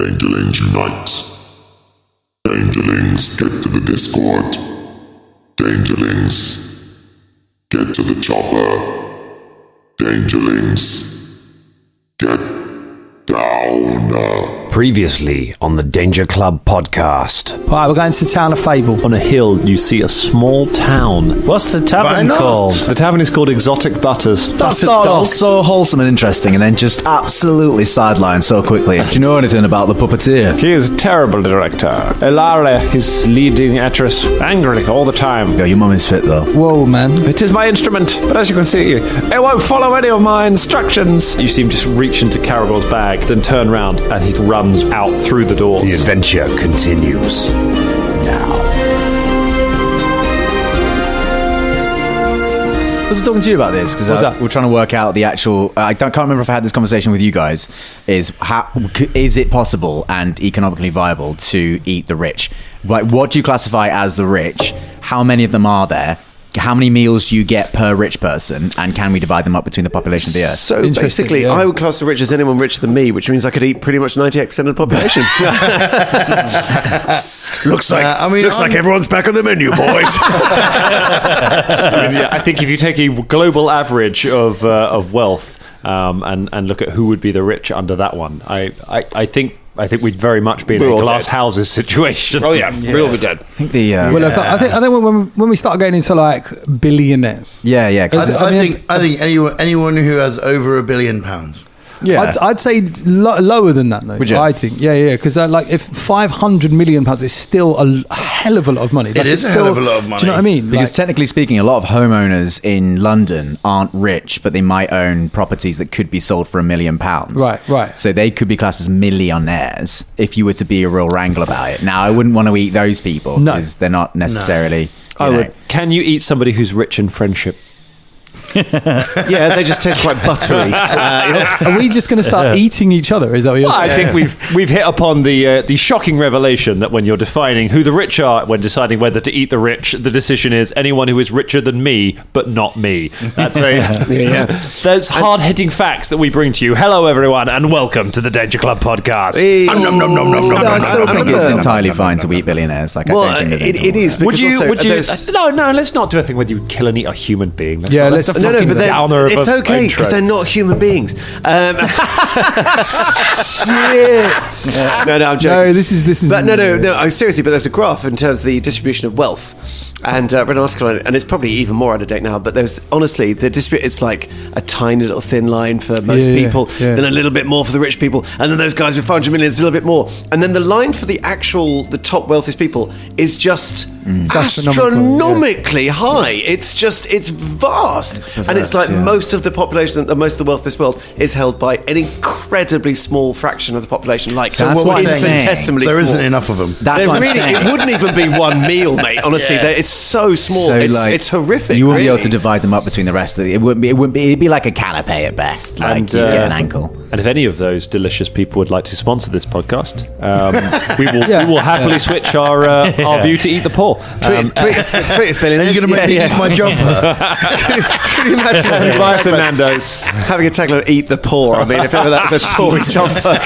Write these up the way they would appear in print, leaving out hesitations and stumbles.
Dangerlings unite. Dangerlings get to the Discord. Dangerlings get to the chopper. Dangerlings get down. Previously on the Danger Club podcast. Right, we're going to the town of Fable. On a hill, you see a small town. What's the tavern called? The tavern is called Exotic Butters. That started off so wholesome and interesting and then just absolutely sidelined so quickly. Do you know anything about the puppeteer? He is a terrible director. Elara, his leading actress, angry all the time. Yo, your mum is fit though. Whoa, man. It is my instrument, but as you can see, it won't follow any of my instructions. You see him just reach into Caragor's bag, then turn around, and he runs out through the doors. The adventure continues now. I was talking to you about this because we're trying to work out the actual. Can't remember if I had this conversation with you guys. Is it possible and economically viable to eat the rich? Like, what do you classify as the rich? How many of them are there? How many meals do you get per rich person, and can we divide them up between the population of the earth? So basically, I would class the rich as anyone richer than me, which means I could eat pretty much 98% of the population. looks like everyone's back on the menu, boys. I think if you take a global average of wealth and look at who would be the rich under that one, I think we'd very much be in a glass houses situation. Oh yeah, we'll be dead. I think the. I think when we start getting into like billionaires. Yeah. I think anyone who has over £1 billion. Yeah, I'd say lower than that though. Would you? I think, because like if £500 million is still a hell of a lot of money. It is a hell of a lot of money. Do you know what I mean? Because technically speaking, a lot of homeowners in London aren't rich, but they might own properties that could be sold for £1 million. Right. So they could be classed as millionaires if you were to be a real wrangler about it. Now, I wouldn't want to eat those people because they're not necessarily. I would. Can you eat somebody who's rich in friendship? Yeah, they just taste quite buttery. Are we just going to start eating each other? Is that what you're saying? I think we've hit upon the shocking revelation that when you're defining who the rich are, when deciding whether to eat the rich, the decision is anyone who is richer than me, but not me. That's There's hard-hitting facts that we bring to you. Hello, everyone, and welcome to the Danger Club podcast. I still think it's entirely fine to eat billionaires. Like, well, it is. Would you? No. Let's not do a thing where you kill and eat a human being. Let's but it's okay because they're not human beings. Shit. No, I'm joking. No, this is. But no. Seriously, but there's a graph in terms of the distribution of wealth. And read an article on it, and it's probably even more out of date now. But there's honestly it's like a tiny little thin line for most people, then a little bit more for the rich people, and then those guys with 500 million is a little bit more, and then the line for the top wealthiest people is just astronomically high. It's vast, it's perverse, and it's like most of the population, most of the wealth of this world is held by an incredibly small fraction of the population. Like so, what infinitesimally there small. Isn't enough of them. That's what it wouldn't even be one meal, mate. Honestly, it's so small. So, it's horrific. You wouldn't be able to divide them up between the rest of it. It'd be like a canapé at best. Like you get an ankle. And if any of those delicious people would like to sponsor this podcast, we will happily switch our view to eat the poor. Tweet us, Billy. Are you going to make me eat my jumper? Can you imagine buy some Nando's having a tagline of "Eat the poor"? I mean, if ever that was a Tory jumper,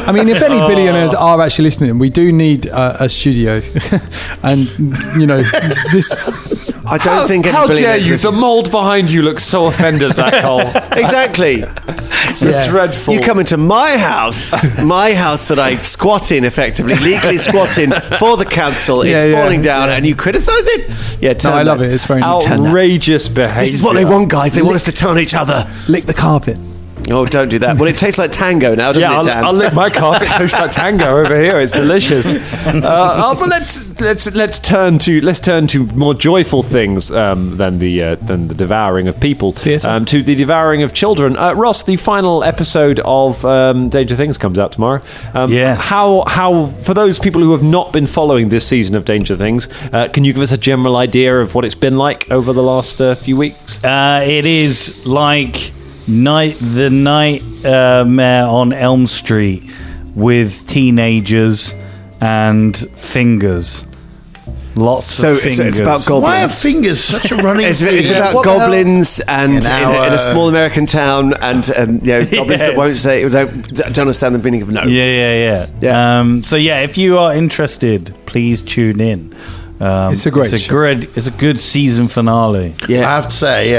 I mean, if any billionaires are actually listening, we do need a studio, and this. I don't think any how dare billionaires. You? The mould behind you looks so offended. That Cole. Exactly. It's dreadful. You come into my house that I squat in, effectively legally squat in for the council. It's falling down, and you criticise it. Yeah, I love it. It's very outrageous behaviour. This is what they want, guys. They want us to turn each other. Lick the carpet. Oh, don't do that. Well, it tastes like tango now, doesn't it, Dan? I'll lick my carpet. It tastes like tango over here. It's delicious. But let's turn to more joyful things than the devouring of people. To the devouring of children. Ross, the final episode of Danger Things comes out tomorrow. Yes. How for those people who have not been following this season of Danger Things, can you give us a general idea of what it's been like over the last few weeks? It is like the nightmare on Elm Street with teenagers and fingers. Lots of fingers. It's about goblins. Why are fingers such a running thing? It's about goblins and in a small American town and goblins that won't say don't understand the meaning of no. Yeah. So if you are interested, please tune in. It's a good season finale. Yeah, I have to say,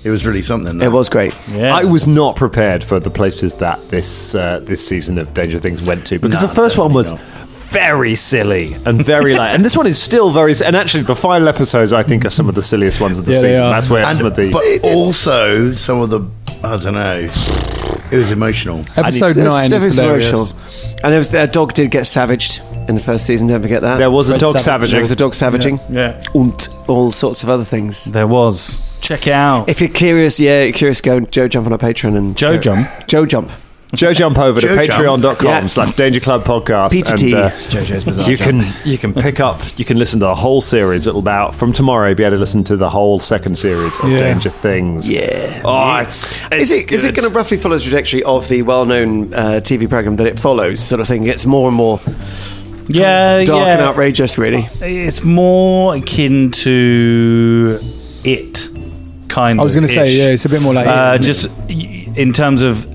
it was really something. It was great. Yeah. I was not prepared for the places that this season of Danger Things went to, because the first one was very silly and very light, and this one is still very. And actually, the final episodes I think are some of the silliest ones of the season. That's where some of the. But also some of the, I don't know. It was emotional. Episode 9 is hilarious. And their dog did get savaged in the first season. Don't forget that. There was a dog savaging. There was a dog savaging. Yeah. And all sorts of other things. There was. Check it out. If you're curious, go Joe Jump on our Patreon and Joe Jump. Joe jump over to patreon.com/Danger Club Podcast. PTT. And, JoJo's Bizarre you can pick up, you can listen to the whole series. It'll about from tomorrow be able to listen to the whole second series of Danger Things. Yeah. Oh, is it going to roughly follow the trajectory of the well-known TV program that it follows? Sort of thing. It's more and more dark and outrageous. Really, it's more akin to It. Kind of. I was going to say, it's a bit more like just in terms of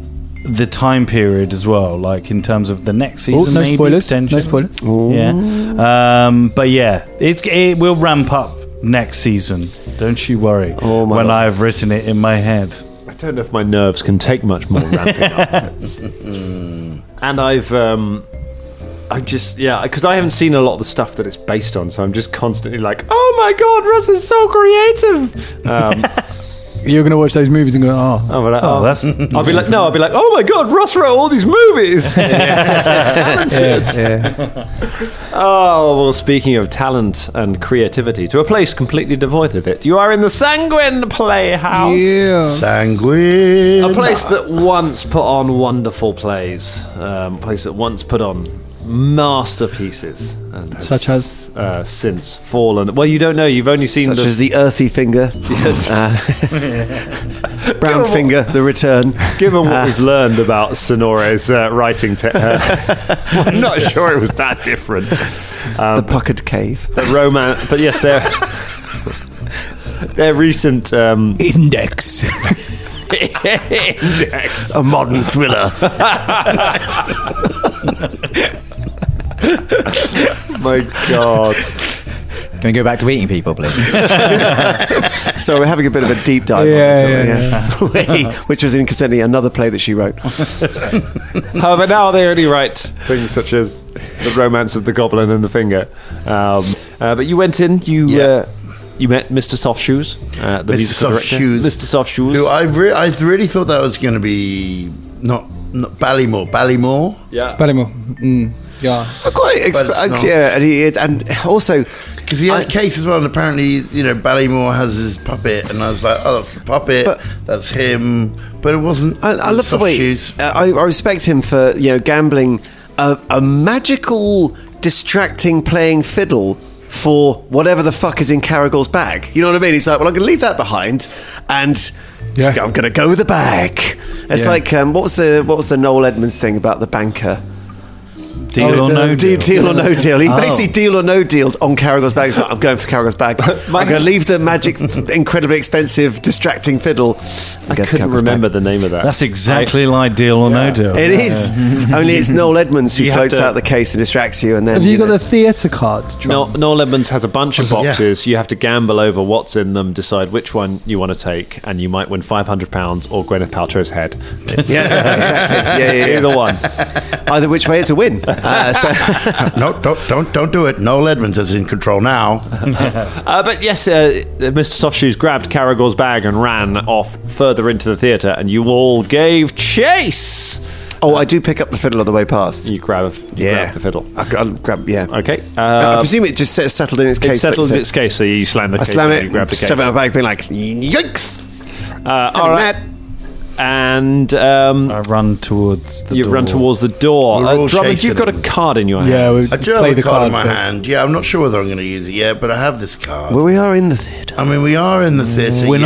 the time period as well, like in terms of the next season. No spoilers. No spoilers. Yeah, but it will ramp up next season. Don't you worry. When I've written it in my head. I don't know if my nerves can take much more ramping up. And because I haven't seen a lot of the stuff that it's based on, so I'm just constantly like, oh my god, Russ is so creative. You're going to watch those movies and go, That's. I'll be like, oh my god, Russ wrote all these movies. Oh, well, speaking of talent and creativity, to a place completely devoid of it, you are in the Sanguine Playhouse. Yeah. Sanguine. A place that once put on wonderful plays. A place that once put on masterpieces. And such as? Since fallen. Well, you don't know. You've only seen such as the Earthy Finger, Brown Finger, The Return. Given what we've learned about Sonore's writing, I'm not sure it was that different. The Puckered Cave. The romance, but yes, their recent Index. Index. A modern thriller. My God. Can we go back to eating people, please? So we're having a bit of a deep dive on this, which was incidentally another play that she wrote. However, now they only write things such as The Romance of the Goblin and the Finger. But you went in, you met Mr. Softshoes, the musical director. Mr. Softshoes. Who I really thought that was going to be not Ballymore. Yeah. Ballymore. Yeah. And also because he had a case as well, and apparently Ballymore has his puppet, and I was like, oh, that's the puppet, that's him, but it wasn't. I love the way I respect him for gambling a magical distracting playing fiddle for whatever the fuck is in Caragor's bag. You know what I mean? He's like, well, I'm going to leave that behind, and I'm going to go with the bag. It's like what was the Noel Edmonds thing about the banker? Deal or no deal. Deal or no deal. He basically deal or no dealed on Caragor's bag. He's like, I'm going for Caragor's bag. I'm going to leave the magic, incredibly expensive, distracting fiddle. I couldn't remember the name of that. That's exactly like Deal or No Deal. It is. Only it's Noel Edmonds who floats out the case and distracts you. And then have you got the theatre card? Noel Edmonds has a bunch of boxes. You have to gamble over what's in them, decide which one you want to take, and you might win £500 or Gwyneth Paltrow's head. Exactly. Either one. Either which way, it's a win. No, don't do it. Noel Edmonds is in control now. But yes, Mr. Softshoes grabbed Caragor's bag and ran off further into the theatre, and you all gave chase. Oh, I do pick up the fiddle on the way past. You grab the fiddle. I'll grab, Okay. I presume it just settled in its case. It settled in its case, so you slam the case and you grab the case. Step out of my bag, being like, yikes! All right. and I run towards the door. run towards the door. We're all Drummond, chasing you've got a him. card in your hand. Yeah, we I just do play have the a card in my first. hand. Yeah, I'm not sure whether I'm going to use it yet, but I have this card. Well, we are in the theatre. I mean, we are in the theatre. We're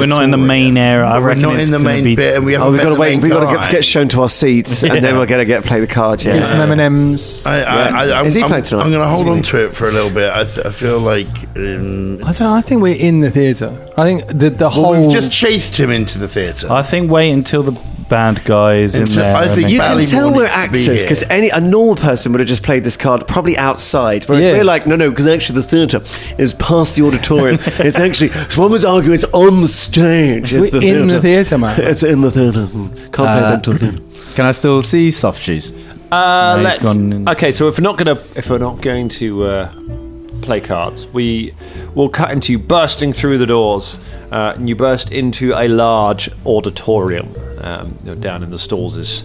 not in the main area. I We're reckon not it's in the gonna main be- bit, and we Oh, haven't we've met got to the wait. main We've got to guy. get shown to our seats, and then we're going to get play the card. Yeah. Get some M&Ms. I'm, Is he I'm, playing tonight? I'm going to hold Is he? on to it for a little bit. I feel like I don't know, I think we're in the theatre. I think the whole... we've just chased him into the theatre. I think wait until the band guy is in there. I think and You then- can Ballymore tell we're needs to be actors because here. a normal person would have just played this card probably outside. Whereas Yeah. we're like, no, because actually the theatre is past the auditorium. It's actually, someone was arguing it's on the stage. We're in the theatre, man. It's in the theatre. Can't play that till then. Can I still see soft shoes? he's Let's, gone in. okay, so if we're not going to play cards, we will cut into you bursting through the doors. And you burst into a large auditorium. Down in the stalls is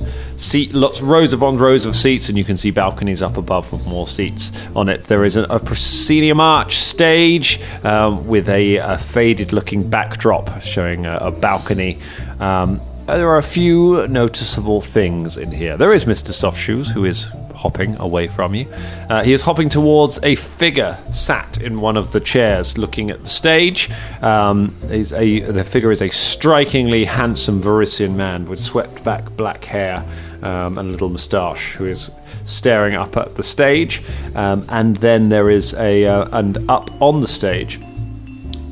rows upon rows of seats, and you can see balconies up above with more seats on it. There is a proscenium arch stage with a faded-looking backdrop showing a balcony. There are a few noticeable things in here. There is Mr. Softshoes, who is hopping away from you. He is hopping towards a figure sat in one of the chairs looking at the stage. The figure is a strikingly handsome Varisian man with swept back black hair and a little moustache, who is staring up at the stage. And then there is and up on the stage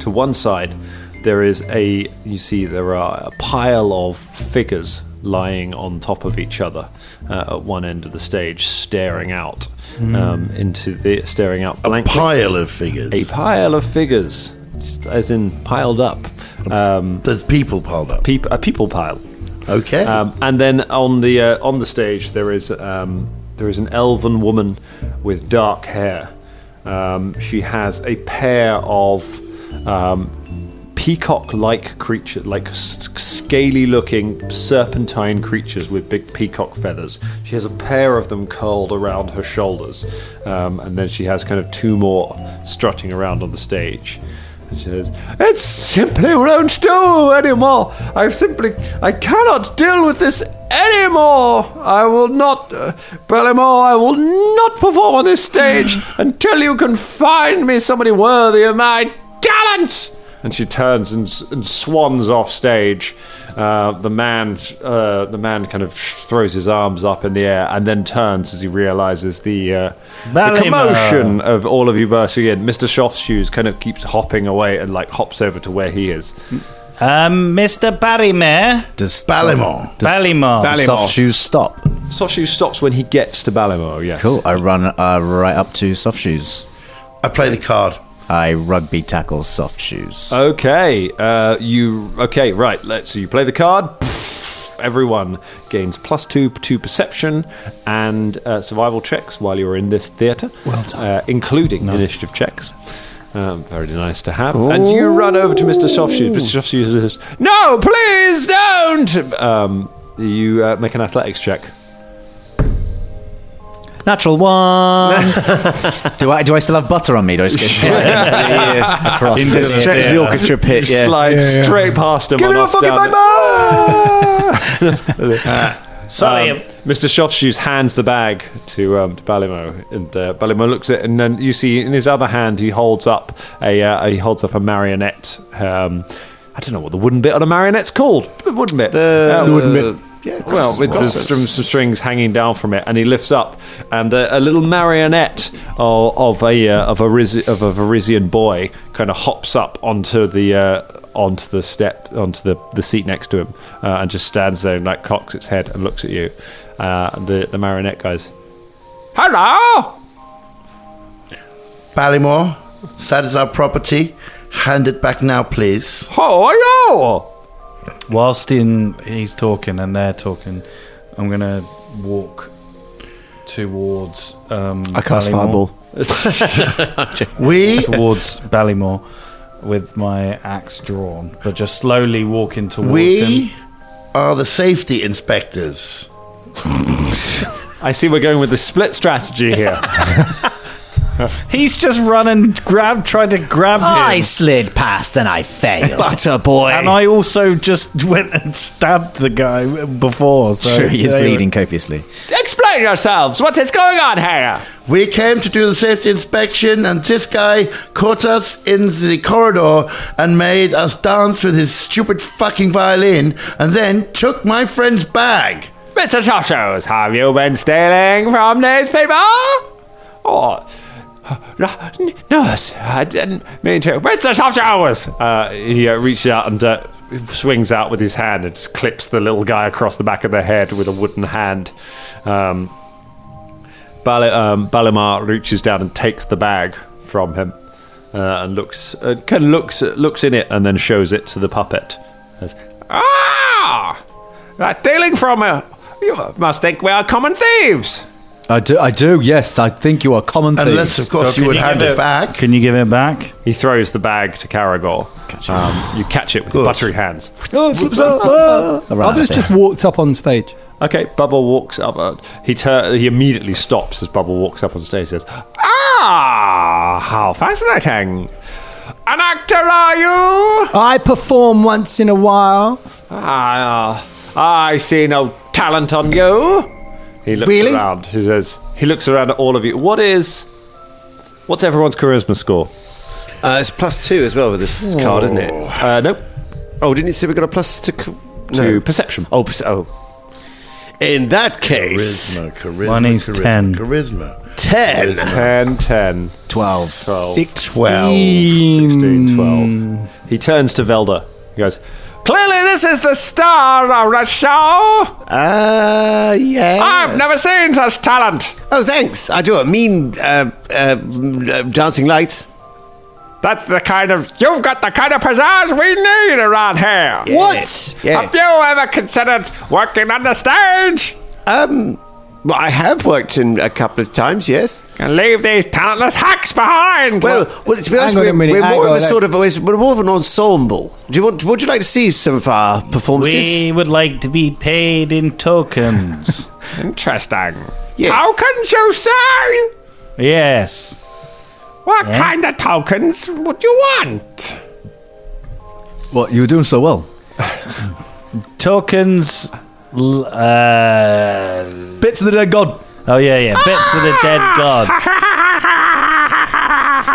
to one side there is there are a pile of figures lying on top of each other at one end of the stage, staring out blankly. Pile of figures. A pile of figures, just as in piled up. There's people piled up. A people pile. Okay. And then on the stage there is an elven woman with dark hair. She has a pair of peacock-like creatures, like scaly-looking serpentine creatures with big peacock feathers. She has a pair of them curled around her shoulders, and then she has kind of two more strutting around on the stage. And she says, "It simply won't do anymore. I cannot deal with this anymore. I will not, Ballymore, I will not perform on this stage until you can find me somebody worthy of my talent." And she turns and swans off stage. The man kind of throws his arms up in the air and then turns as he realizes the commotion of all of you bursting in. Mr. Softshoes kind of keeps hopping away and hops over to where he is. Mr. Barrymore. Does Ballymore. Does soft shoes stop? Softshoes stops when he gets to Ballymore, yes. Cool. I run right up to soft shoes. I play the card. I rugby tackle soft shoes. Okay, right. So you play the card. Pfft, everyone gains +2 to perception and survival checks while you're in this theatre. Well done. Including initiative checks. Very nice to have. Ooh. And you run over to Mr. Softshoes. Mr. Softshoes says, "No, please don't!" You make an athletics check. Natural 1. Do I still have butter on me? Do I just get across Into the orchestra pit? Yeah. Slide straight past him. Give me my fucking bag! Sorry. Mr. Softshoes hands the bag to Ballymore, and Ballymore looks at it, and then you see in his other hand he holds up a marionette. I don't know what the wooden bit on a marionette's called. The wooden bit. The wooden bit. Yeah, well, with some strings hanging down from it, and he lifts up, and a little marionette of a Varisian boy kind of hops up onto the seat next to him, and just stands there and cocks its head and looks at you. The marionette goes, "Hello, Ballymore, that is our property. Hand it back now, please." How are you? Whilst he's talking and they're talking, I'm going to walk towards I cast Fireball. towards Ballymore with my axe drawn, but just slowly walking towards him. We are the safety inspectors. I see we're going with the split strategy here. He's just run and tried to grab him. slid past and I failed. Butter boy. And I also just went and stabbed the guy before. So Sure, he is bleeding copiously. Explain yourselves. What is going on here? We came to do the safety inspection, and this guy caught us in the corridor and made us dance with his stupid fucking violin, and then took my friend's bag. Mr. Toshos, have you been stealing from these people? Oh, no, sir, I didn't mean to. Mr. Toshos! He reaches out and swings out with his hand and just clips the little guy across the back of the head with a wooden hand. Balimar reaches down and takes the bag from him and looks in it and then shows it to the puppet. Says, that's stealing from her. You must think we are common thieves. I do, yes. I think you are common thieves. Unless, of course, you would hand it back. Can you give it back? He throws the bag to Caragor. You catch it with your buttery hands. Oh, it slips out. Bubbles just walked up on stage. Okay, Bubble walks up. He immediately stops as Bubble walks up on stage and says, how fascinating. An actor, are you? I perform once in a while. I see no talent on you. He looks around. He looks around at all of you. What's everyone's charisma score? It's +2 as well with this card, isn't it? Nope. Oh, didn't you say we got a plus to Perception. Oh. In that case, Charisma. Mine is 10. Charisma. 10. 10. 12. 16. 12. He turns to Velder. He goes, clearly this is the star of the show. Yeah. I've never seen such talent. Oh, thanks. I do a mean dancing lights. You've got the kind of pizzazz we need around here. Yes. What? Yeah. Have you ever considered working on the stage? Well, I have worked in a couple of times, yes. And leave these talentless hacks behind. Well, to be honest, we're more of an ensemble. Would you like to see some of our performances? We would like to be paid in tokens. Interesting. Yes. Tokens, you say? Yes. What kind of tokens would you want? What, you were doing so well? Tokens. Bits of the dead god. Oh, yeah. Bits of the dead god.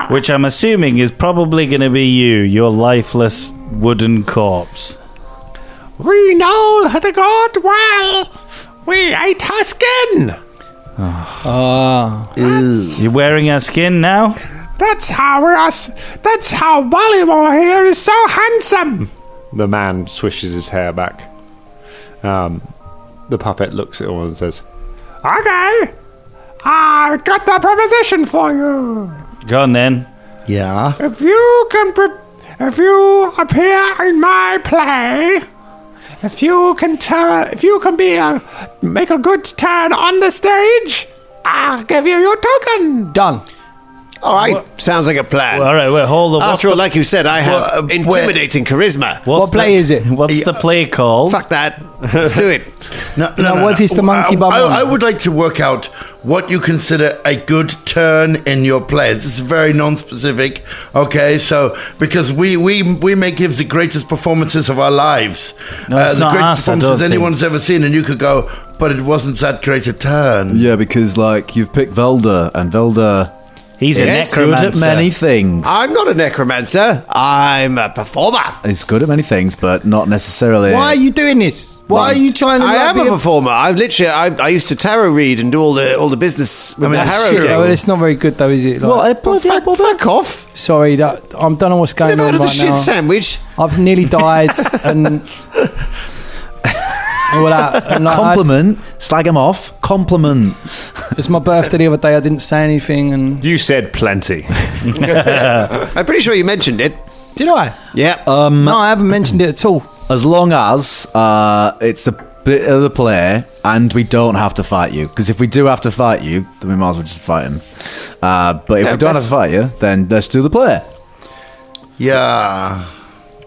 Which I'm assuming is probably going to be your lifeless wooden corpse. We know the god well. We ate her skin. You're wearing our skin now? That's how Ballymore here is so handsome. The man swishes his hair back. The puppet looks at all and says, okay, I've got the proposition for you. Go on then. Yeah. If you appear in my play, if you can make a good turn on the stage, I'll give you your token. Done. All right, sounds like a plan. All right, wait, hold on. After all, like you said, I have intimidating charisma. What play is it? What's the play called? Fuck that. Let's do it. No, what if it's the monkey bubble? I would like to work out what you consider a good turn in your play. This is very non-specific, okay? So, because we may give the greatest performances of our lives. No, it's the not greatest us, I don't performances think. anyone's ever seen, and you could go, but it wasn't that great a turn. Yeah, because, you've picked Velder, and Velder... He's a He's good necromancer. at many things. I'm not a necromancer. I'm a performer. He's good at many things, but not necessarily... Why are you doing this? Why are you trying to... I am a performer. I used to tarot read and do all the business with the Harrowing. Oh, it's not very good though, is it? Fuck off. Sorry, I don't know what's going Never on heard of right the now. shit sandwich. I've nearly died and... all that. And Compliment. Slag him off. Compliment. It was my birthday the other day. I didn't say anything, and You said plenty. I'm pretty sure you mentioned it. did I? Yeah. No, I haven't mentioned it at all. As long as it's a bit of the play and we don't have to fight you. Because if we do have to fight you, then we might as well just fight him. But if we don't have to fight you, then let's do the play. Yeah.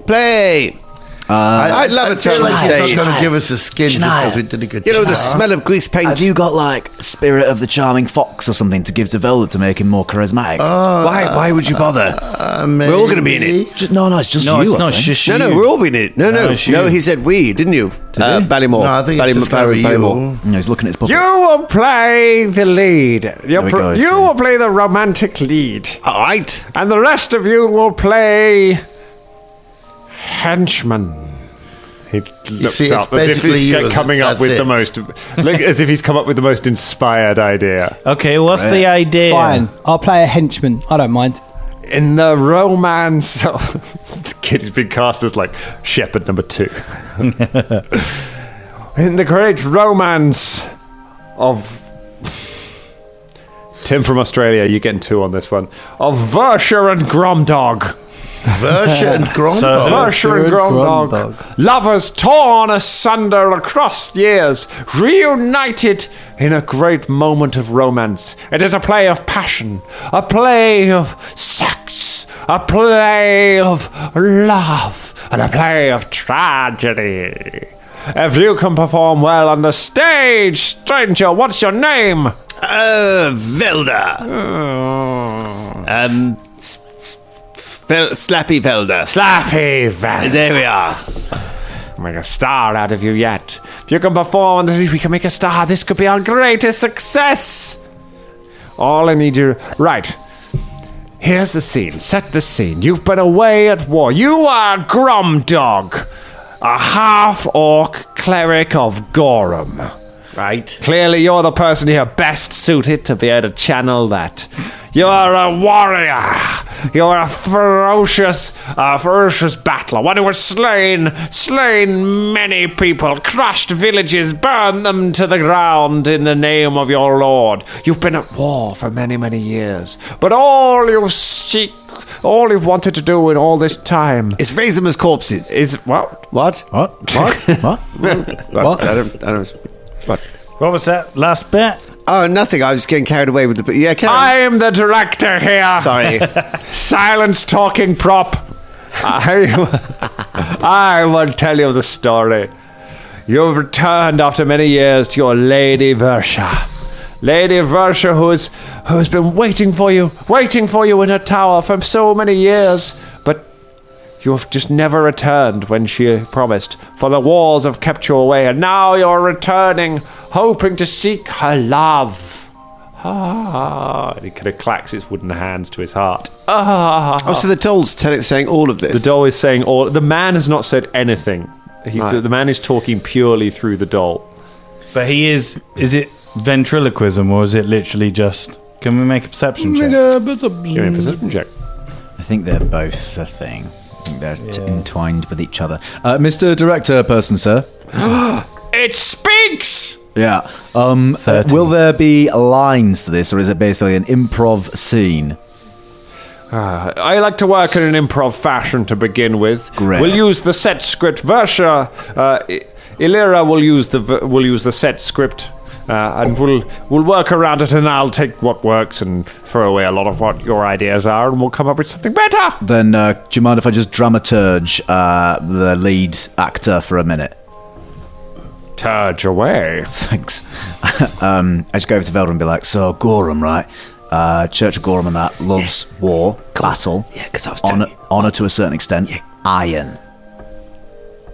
Play. I'd love I a feel turn like on he's stage. not going to give us a skin just Shania. because we did a good You know, job. the smell of grease paint. Have you got like Spirit of the Charming Fox or something to give to Velder to make him more charismatic? Why would you bother? We're all going to be in it. No, it's just No, you. it's I not think. just No, you. we're all being in it. No, it's you. he said we, didn't you? Ballymore. No, I think it's just going to be you. No, he's looking at his puppet. You will play the lead. we go, I see. You will play the romantic lead. All right. And the rest of you will play henchman. He looks see, it's up as if basically he's you, coming up that's with the it. most, like, as if he's come up with the most inspired idea. Okay, what's the idea? Fine, I'll play a henchman. I don't mind. In the romance, the kid has been cast as like shepherd number 2. In the great romance of Tim from Australia, you're getting 2 on this one. Of Versha and Gromdog. Versha and Gromdog. Versha and Gromdog. Lovers torn asunder across years, reunited in a great moment of romance. It is a play of passion, a play of sex, a play of love, and a play of tragedy. If you can perform well on the stage, stranger, what's your name? Velder. Slappy Velder. Slappy Velder. There we are. Make a star out of you yet. If you can perform, we can make a star. This could be our greatest success. All I need you... Right. Here's the scene. Set the scene. You've been away at war. You are Gromdog, a half-orc cleric of Gorham. Right. Clearly, you're the person here best suited to be able to channel that. You're a warrior. You're a ferocious battler. One who has slain many people, crushed villages, burned them to the ground in the name of your lord. You've been at war for many, many years. But all you've wanted to do in all this time It's raise them as corpses. is what? What? What? What? I don't. What? What was that last bit? Oh, nothing. I was getting carried away with the. Yeah, carry on. I'm the director here. Sorry. Silence talking prop. I will tell you the story. You've returned after many years to your Lady Versha. Lady Versha, who's been waiting for you in her tower for so many years, but you've just never returned when she promised, for the wars have kept you away, and now you're returning, hoping to seek her love. And he kind of clacks his wooden hands to his heart. Oh, so the doll's saying all of this. The doll is saying all. The man has not said anything. The man is talking purely through the doll. But he is it ventriloquism or is it literally just... Can we make a perception check? Give me a perception check. I think they're both a thing. I think they're entwined with each other. Mr. Director person, sir. It speaks! Yeah. Will there be lines to this, or is it basically an improv scene? I like to work in an improv fashion to begin with. Great. We'll use the set script. Versha, Illyra will use the set script, and we'll work around it. And I'll take what works and throw away a lot of what your ideas are, and we'll come up with something better. Then, do you mind if I just dramaturge the lead actor for a minute? Turge away. Thanks. I just go over to Velder and be like, so Gorham, right? Church of Gorham and that loves war, battle, Yeah, because I was telling you. honor to a certain extent, iron.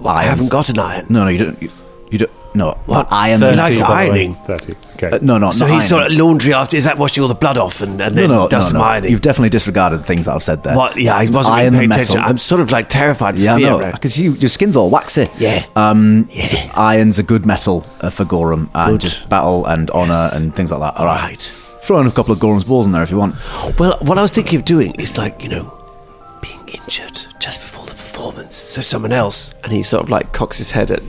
Well, I haven't got an iron. No, you don't. You don't. No, what iron? He likes ironing. 30. Okay. No, not So not he's ironing. sort of laundry after. Is that washing all the blood off and then does some ironing? You've definitely disregarded things that I've said there. What? Yeah, I wasn't Iron really paying and attention. metal. I'm sort of like terrified of Yeah, I fear. know. Right? Because your skin's all waxy. Yeah. So iron's a good metal for Gorham. And Good. just battle and honour Yes. and things like that. All right. Right. Throw in a couple of Gorham's balls in there if you want. Well, what I was thinking of doing is like, being injured just before the performance. So someone else, and he sort of like cocks his head at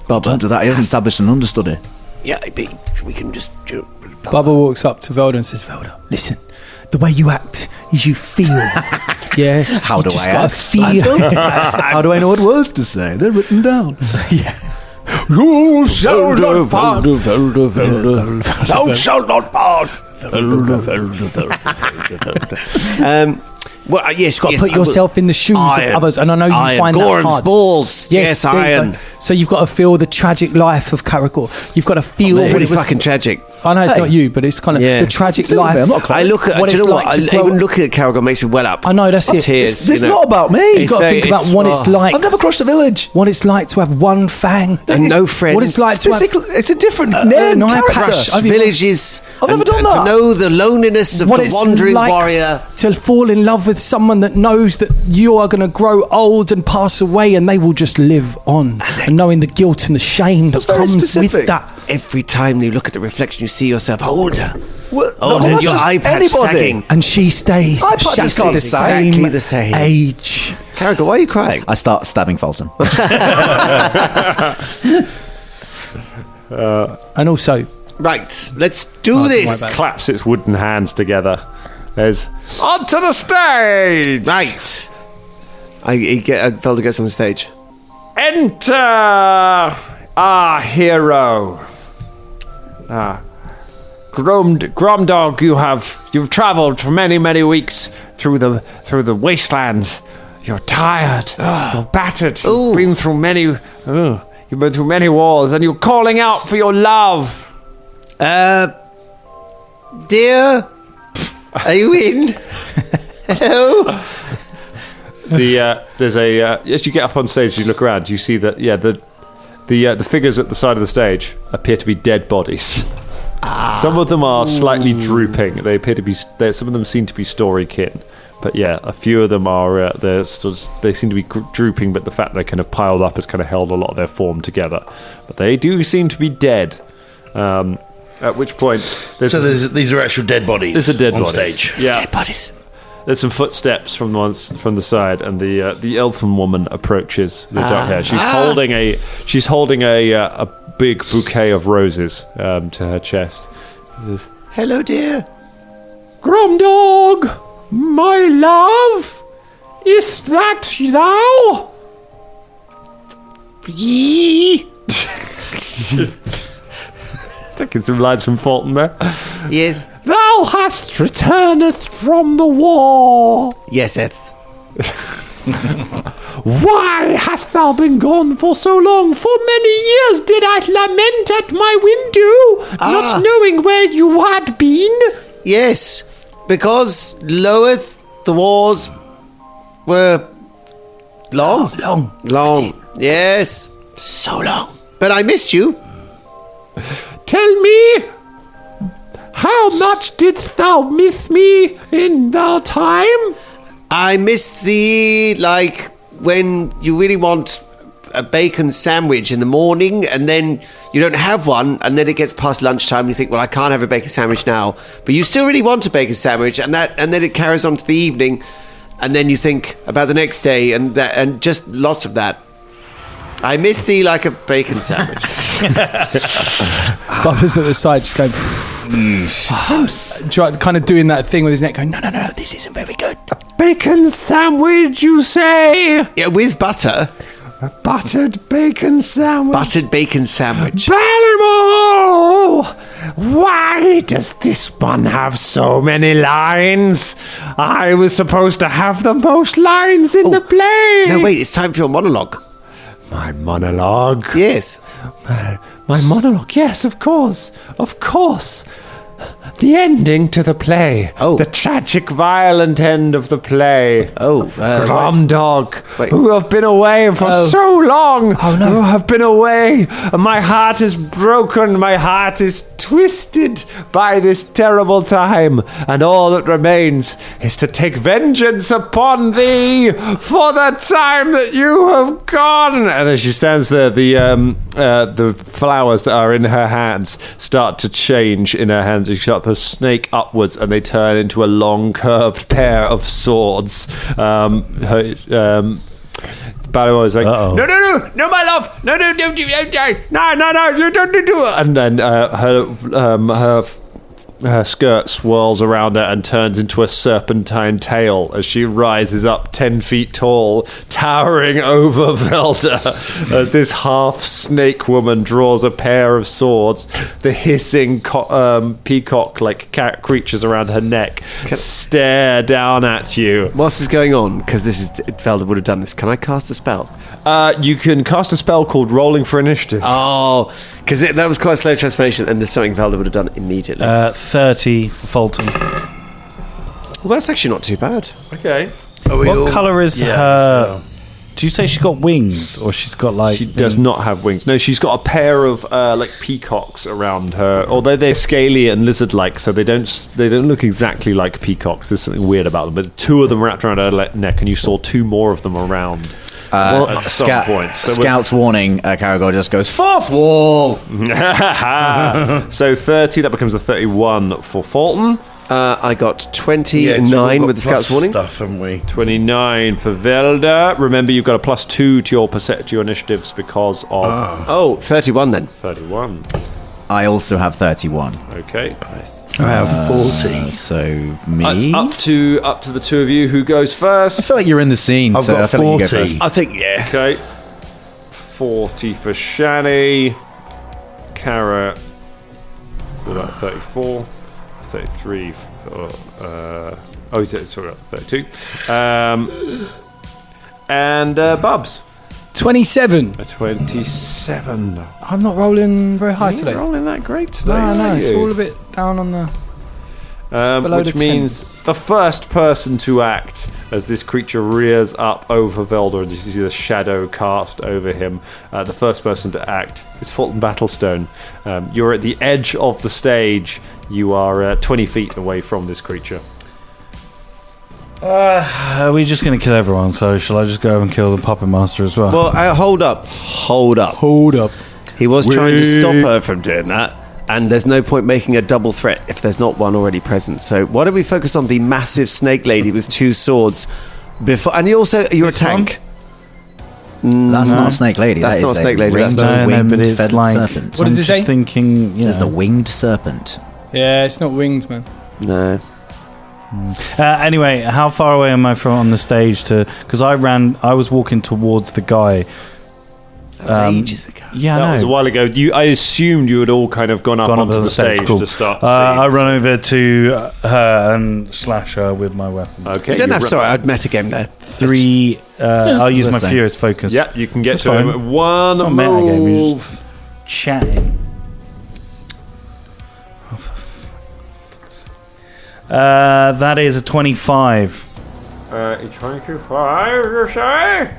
Bubba. Don't do that. He hasn't established an understudy. Yeah, we can just do Bubba walks up to Velder and says, Velder, listen, the way you act is you feel. Yeah. How you do just I gotta act? feel. How do I know what words to say? They're written down. You shall not pass. Thou shalt not pass. Well, yes, You've got to put yourself in the shoes Iron. of others, and I know you Iron. find Goran's that hard. balls. Yes, there you iron. go. So you've got to feel the tragic life of Caragor. You've got to feel It's what pretty it was- fucking tragic. I know it's not you, but it's kind of the tragic life. I look at. what Do you it's know like what? to grow Even up. looking at Caragor makes me well up. I know, that's it. Tears. It's not about me. You've got to think about what it's like. I've never crossed a village. What it's like to have one fang And no friends. What it's like to have It's a different an name. eye character. patch. Have you- villages. I've never done and that. To know the loneliness of what the it's wandering like warrior. to fall in love with someone that knows that you are going to grow old and pass away, and they will just live on, and knowing the guilt and the shame that very comes specific. with that. Every time you look at the reflection, you see yourself older. What? Older, that's your just eye patch anybody. sagging. And she stays Eye patches exactly can't the sag. same, Exactly the same. age. Caragor, why are you crying? I start stabbing Fulton. And also, Right, let's do this. Claps its wooden hands together. There's onto the stage. Right. Velder gets on the stage. Enter our hero. Gromdog, you've travelled for many, many weeks through the wasteland. You're tired. You're battered. You've been through many wars, and you're calling out for your love. Dear, are you in? Hello? There's as you get up on stage, you look around, you see that the figures at the side of the stage appear to be dead bodies. Some of them are slightly drooping. They appear to be. Some of them seem to be story kin, but a few of them are. They seem to be drooping, but the fact they're kind of piled up has kind of held a lot of their form together. But they do seem to be dead. At which point, these are actual dead bodies. There's a dead on bodies. stage. Yeah. Dead bodies. There's some footsteps from the side, and the elfin woman approaches the dark hair. She's holding a big bouquet of roses to her chest. She says, Hello, dear. Gromdog, my love, is that thou? Yee. Taking some lines from Fulton there. Yes. Thou hast returneth from the war. Yeseth. Why hast thou been gone for so long? For many years did I lament at my window, not knowing where you had been. Yes, because Loeth, the wars were long. Long. Yes. So long. But I missed you. Tell me, how much didst thou miss me in the time? I missed thee, like, when you really want a bacon sandwich in the morning and then you don't have one, and then it gets past lunchtime and you think, well, I can't have a bacon sandwich now, but you still really want a bacon sandwich, and then it carries on to the evening, and then you think about the next day, and just lots of that. I miss thee like a bacon sandwich. Bubba's at the side just going, kind of doing that thing with his neck going, no, this isn't very good. Bacon sandwich, you say? Yeah, with butter. A buttered bacon sandwich. Buttered bacon sandwich. Barrymore! Why does this one have so many lines? I was supposed to have the most lines in the play. No, wait, it's time for your monologue. My monologue? Yes. My monologue, yes, of course. Of course. The ending to the play. Oh. The tragic, violent end of the play. Gromdog, who have been away for so long. Oh, no. Who have been away. And my heart is broken. My heart is twisted by this terrible time. And all that remains is to take vengeance upon thee for the time that you have gone. And as she stands there, the flowers that are in her hands start to change in her hands. She starts to snake upwards, and they turn into a long, curved pair of swords. Barrymore is like, no, my love, no, you don't need to. And then her her skirt swirls around her and turns into a serpentine tail as she rises up 10 feet tall, towering over Velder as this half-snake woman draws a pair of swords. The hissing peacock-like cat creatures around her neck stare down at you. Whilst this is going on, because Velder would have done this, can I cast a spell? You can cast a spell called Rolling for Initiative. Oh, because that was quite a slow transformation, and there's something Velder would have done immediately. 30 for Fulton. Well, that's actually not too bad. Okay. What colour is her... Do you say she's got wings, or she's got like... She does not have wings. No, she's got a pair of like peacocks around her. Although they're scaly and lizard-like, so they don't look exactly like peacocks. There's something weird about them. But 2 of them wrapped around her neck, and you saw 2 more of them around. At some point. So Scout's warning, Caragor just goes, 4th wall! So 30, that becomes a 31 for Fulton. I got 29 with the Scout's warning. Stuff, haven't we? 29 for Velder. Remember, you've got a +2 to your initiatives because of... 31 then. 31. I also have 31. Okay. Nice. I have 40. So me? It's up to the 2 of you. Who goes first? I feel like you're in the scene, I've so got I feel like you go 40. first. I think, yeah. Okay. 40 for Shani. Cara. About 34. 33 for... sorry, 32. And Bubs. 27. A 27. I'm not rolling very high today. You're rolling that great today. No, it's you? all a bit down on the... below Which the means tents. the first person to act as this creature rears up over Velder and you see the shadow cast over him. The first person to act is Fulton Battlestone. You're at the edge of the stage. You are 20 feet away from this creature. Are we just going to kill everyone? So shall I just go over and kill the Puppet Master as well? Well, hold up. He was trying to stop her from doing that, and there's no point making a double threat if there's not one already present. So why don't we focus on the massive snake lady with 2 swords before? And you're a tank. That's not a snake lady. That's that not is a snake lady, that's just winged, but it's feathered like... serpent. What does I'm it say? just thinking... It says the winged serpent. Yeah, it's not winged, man. No. Anyway, how far away am I from on the stage to... Because I was walking towards the guy. Ages ago. Yeah, That I was a know. while ago. I assumed you had all kind of gone up onto the stage cool. to start. I run over to her and slash her with my weapon. Okay. You don't have... Sorry, I'd metagame there. 3... I'll use my Let's say. Furious Focus. Yeah, you can get That's to fine. him. One It's not metagame, you're move. just chatting. That is a 25. You trying to 5, you say?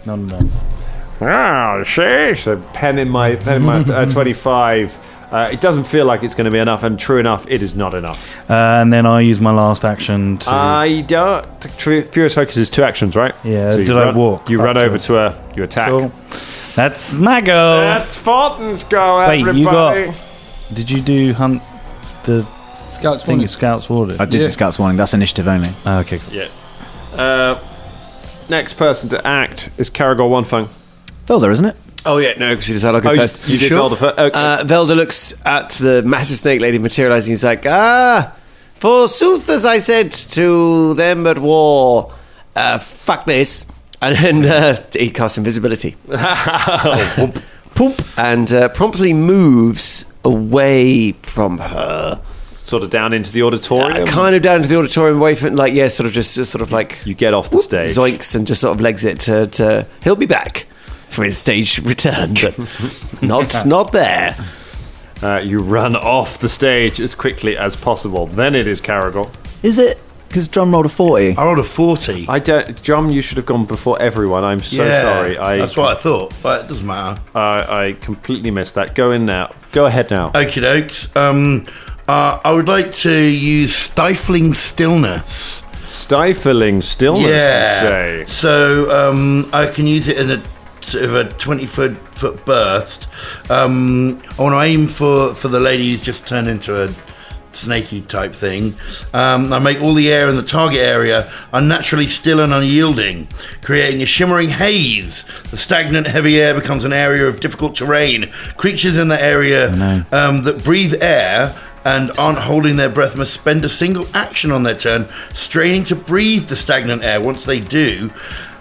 Not enough. Ah, see? So pen in my 25. It doesn't feel like it's going to be enough, and true enough, it is not enough. And then I'll use my last action to... I don't... Furious Focus is 2 actions, right? Yeah, So you did I walk You up run to over it? to her, you attack. Cool. That's my go. That's Fulton's go, Wait, everybody. you got... Did you do hunt the Scout's thing warning. Scouts ordered? I did the Scout's warning. That's initiative only. Okay, cool. Yeah. Next person to act is Caragor Onefang. Velder, isn't it? Oh, yeah, no, because she decided I'll go first. You did Velder first. Okay. Velder looks at the massive snake lady materializing. He's like, forsooth, as I said to them at war, fuck this. And then he casts invisibility. Poop. And promptly moves away from her. Sort of down into the auditorium. Kind of down to the auditorium, away from, like, yeah, sort of like... You get off the stage. Zoinks, and just sort of legs it to he'll be back for his stage return, but not there. You run off the stage as quickly as possible. Then it is Caragor. Is it? Because Drum rolled a 40. I rolled a 40. Drum, you should have gone before everyone. I'm so sorry. That's what I thought, but it doesn't matter. I completely missed that. Go in now. Go ahead now. Okie dokes. I would like to use Stifling Stillness. Stifling stillness, you say? So I can use it in a sort of a 20-foot burst. I want to aim for the lady who's just turned into a snaky type thing. I make all the air in the target area unnaturally still and unyielding, creating a shimmering haze. The stagnant heavy air becomes an area of difficult terrain. Creatures in the area that breathe air and aren't holding their breath must spend a single action on their turn straining to breathe the stagnant air. Once they do,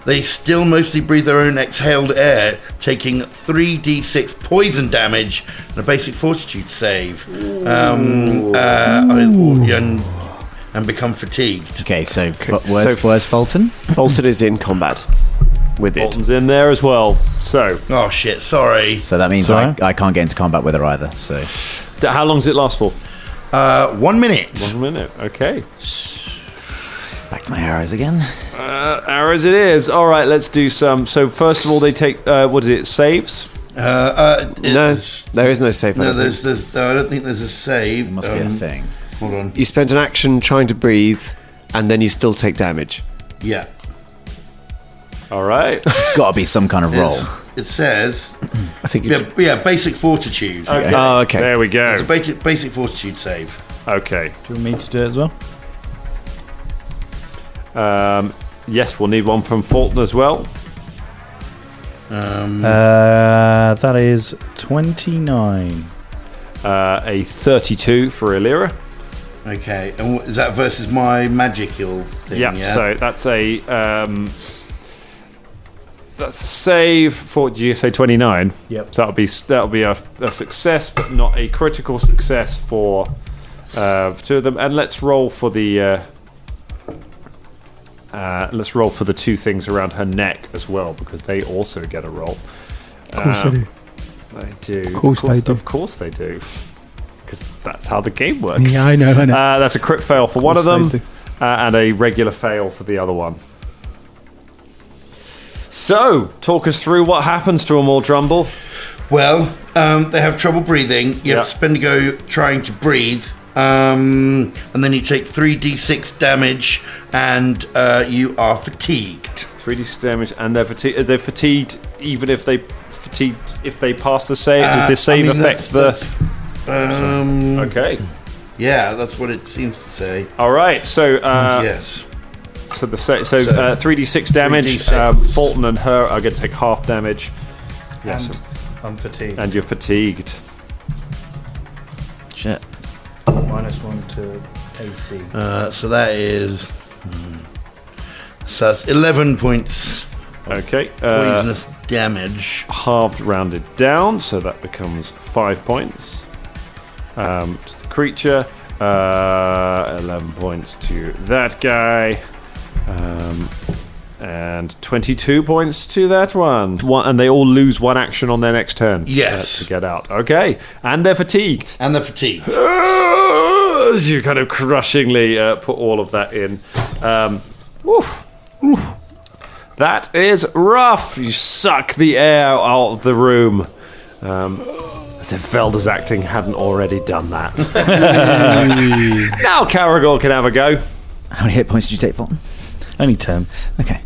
they still mostly breathe their own exhaled air, taking 3d6 poison damage and a basic fortitude save. And become fatigued. Okay, so where's Fulton? Fulton is in combat with it. Fulton's in there as well. So. Oh shit! Sorry. So that means I can't get into combat with her either. So. How long does it last for? 1 minute. 1 minute. Okay. Back to my arrows again. Arrows it is. All right, let's do some. So first of all, they take what is it? Saves. No, there is no save. No, there's. I don't think there's a save. It must be a thing. Hold on. You spend an action trying to breathe, and then you still take damage. Yeah. All right. It's got to be some kind of roll. It says. I think. Basic fortitude. Okay. Oh, okay. There we go. It's a basic fortitude save. Okay. Do you want me to do it as well? Yes, we'll need one from Fulton as well. That is 29. A 32 for Illyra. Okay, and is that versus my magical thing? Yeah. So that's a save for. Did you say 29? Yep. So that'll be a success, but not a critical success for two of them. And let's roll for the. Let's roll for the two things around her neck as well, because they also get a roll. Of course they do. They do. Of course they do. Of course they do. Because that's how the game works. Yeah, I know. That's a crit fail for one of them, they do. and a regular fail for the other one. So, talk us through what happens to them all, Drumble. Well, they have trouble breathing. You have to spend a go trying to breathe. And then you take 3d6 damage, and you are fatigued. 3d6 damage, and they're fatigued. They're fatigued even if they pass the save. Does this save affect Okay. Yeah, that's what it seems to say. All right. So yes. So 3d6 damage. 3d6. Fulton and her are going to take half damage. Yes. I'm fatigued. And you're fatigued. Shit. -1 to AC. So that is. So that's 11 points. Okay. Poisonous damage. Halved rounded down, so that becomes 5 points. To the creature. 11 points to that guy. And 22 points to that one. And they all lose one action on their next turn. Yes. To get out. Okay. And they're fatigued. As you kind of crushingly put all of that in. That is rough. You suck the air out of the room. As if Velder's acting hadn't already done that. Now Caragor can have a go. How many hit points did you take, Fulton? Only 10. Okay.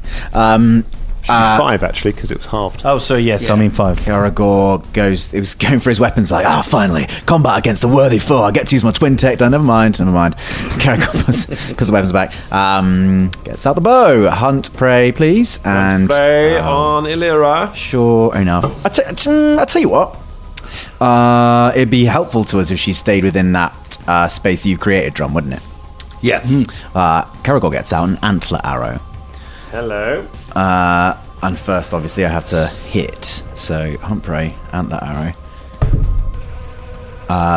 5 actually, because it was halved. Oh, so yes, I mean 5. Caragor it was going for his weapons like, finally, combat against a worthy foe. I get to use my twin tech. No, never mind. Caragor puts the weapons back. Gets out the bow. Hunt prey, please. And play on Illyra. Sure enough. I'll tell you what. It'd be helpful to us if she stayed within that space you've created, Drum, wouldn't it? Yes. Caragor gets out an antler arrow. Hello. And first, obviously, I have to hit. So, hunt prey, antler arrow.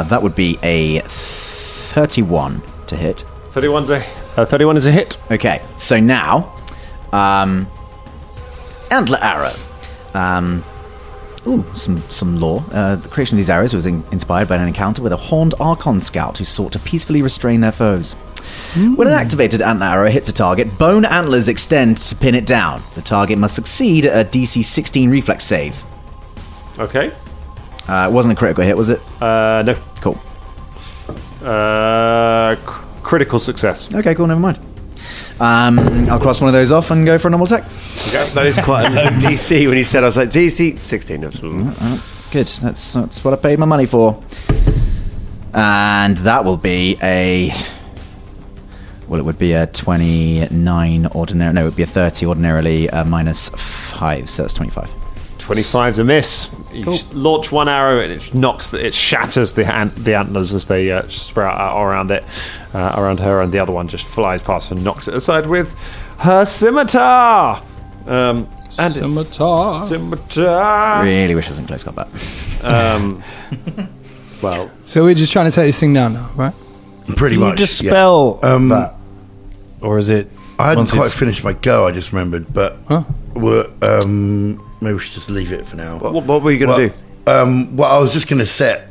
That would be a 31 to hit. 31 is a hit. Okay, so now, antler arrow. Some lore. The creation of these arrows was inspired by an encounter with a horned Archon scout who sought to peacefully restrain their foes. When an activated antler arrow hits a target, bone antlers extend to pin it down. The target must succeed a DC 16 reflex save. Okay. It wasn't a critical hit, was it? No. Cool. Critical success. Okay, cool, never mind. I'll cross one of those off and go for a normal attack. Okay. That is quite a low DC. When he said, I was like, DC 16. Absolutely. Good, that's what I paid my money for. And that will be a... Well, it would be a 29 ordinary... No, it would be a 30 ordinarily, minus 5, so that's 25. 25's a miss. You launch one arrow and it shatters the antlers as they sprout out around her, and the other one just flies past and knocks it aside with her scimitar. Scimitar. Really wish I was in close combat. Well, so we're just trying to take this thing down now, right? Pretty much. You dispel that, or is it? I hadn't quite finished my go. I just remembered, but maybe we should just leave it for now. What were you going to do? Well, I was just going to set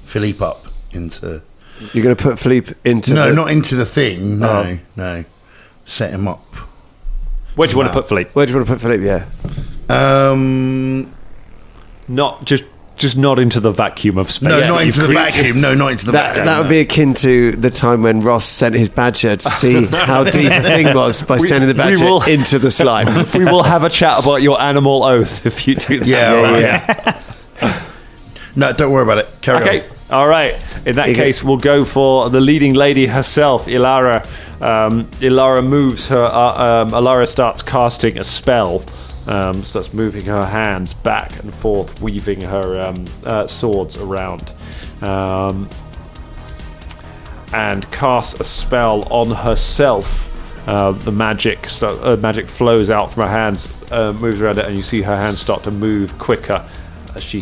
Philippe up into. You're going to put Philippe into? No, not into the thing. No. Set him up. Where do you want to put Philippe? Yeah. Not just not into the vacuum of space. No, not into the vacuum. No, not into the vacuum. That would be akin to the time when Ross sent his badger to see how deep the thing was by sending the badger into the slime. We will have a chat about your animal oath if you do that. Yeah. No, don't worry about it. Carry on. Okay. All right. In that case, we'll go for the leading lady herself, Ilara. Ilara moves her. Ilara starts casting a spell. Starts moving her hands back and forth, weaving her swords around, and casts a spell on herself. The magic flows out from her hands, moves around it, and you see her hands start to move quicker as she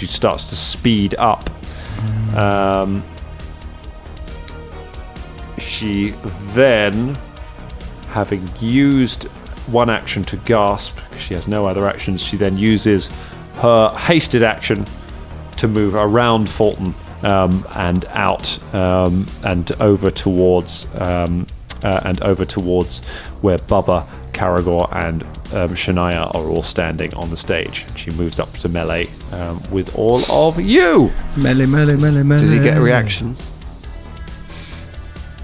starts to speed up. She then, having used one action to gasp, because she has no other actions, she then uses her hasted action to move around Fulton and out and over towards where Bubba, Karagor, and Shania are all standing on the stage. She moves up to melee with all of you. Melee. Does he get a reaction?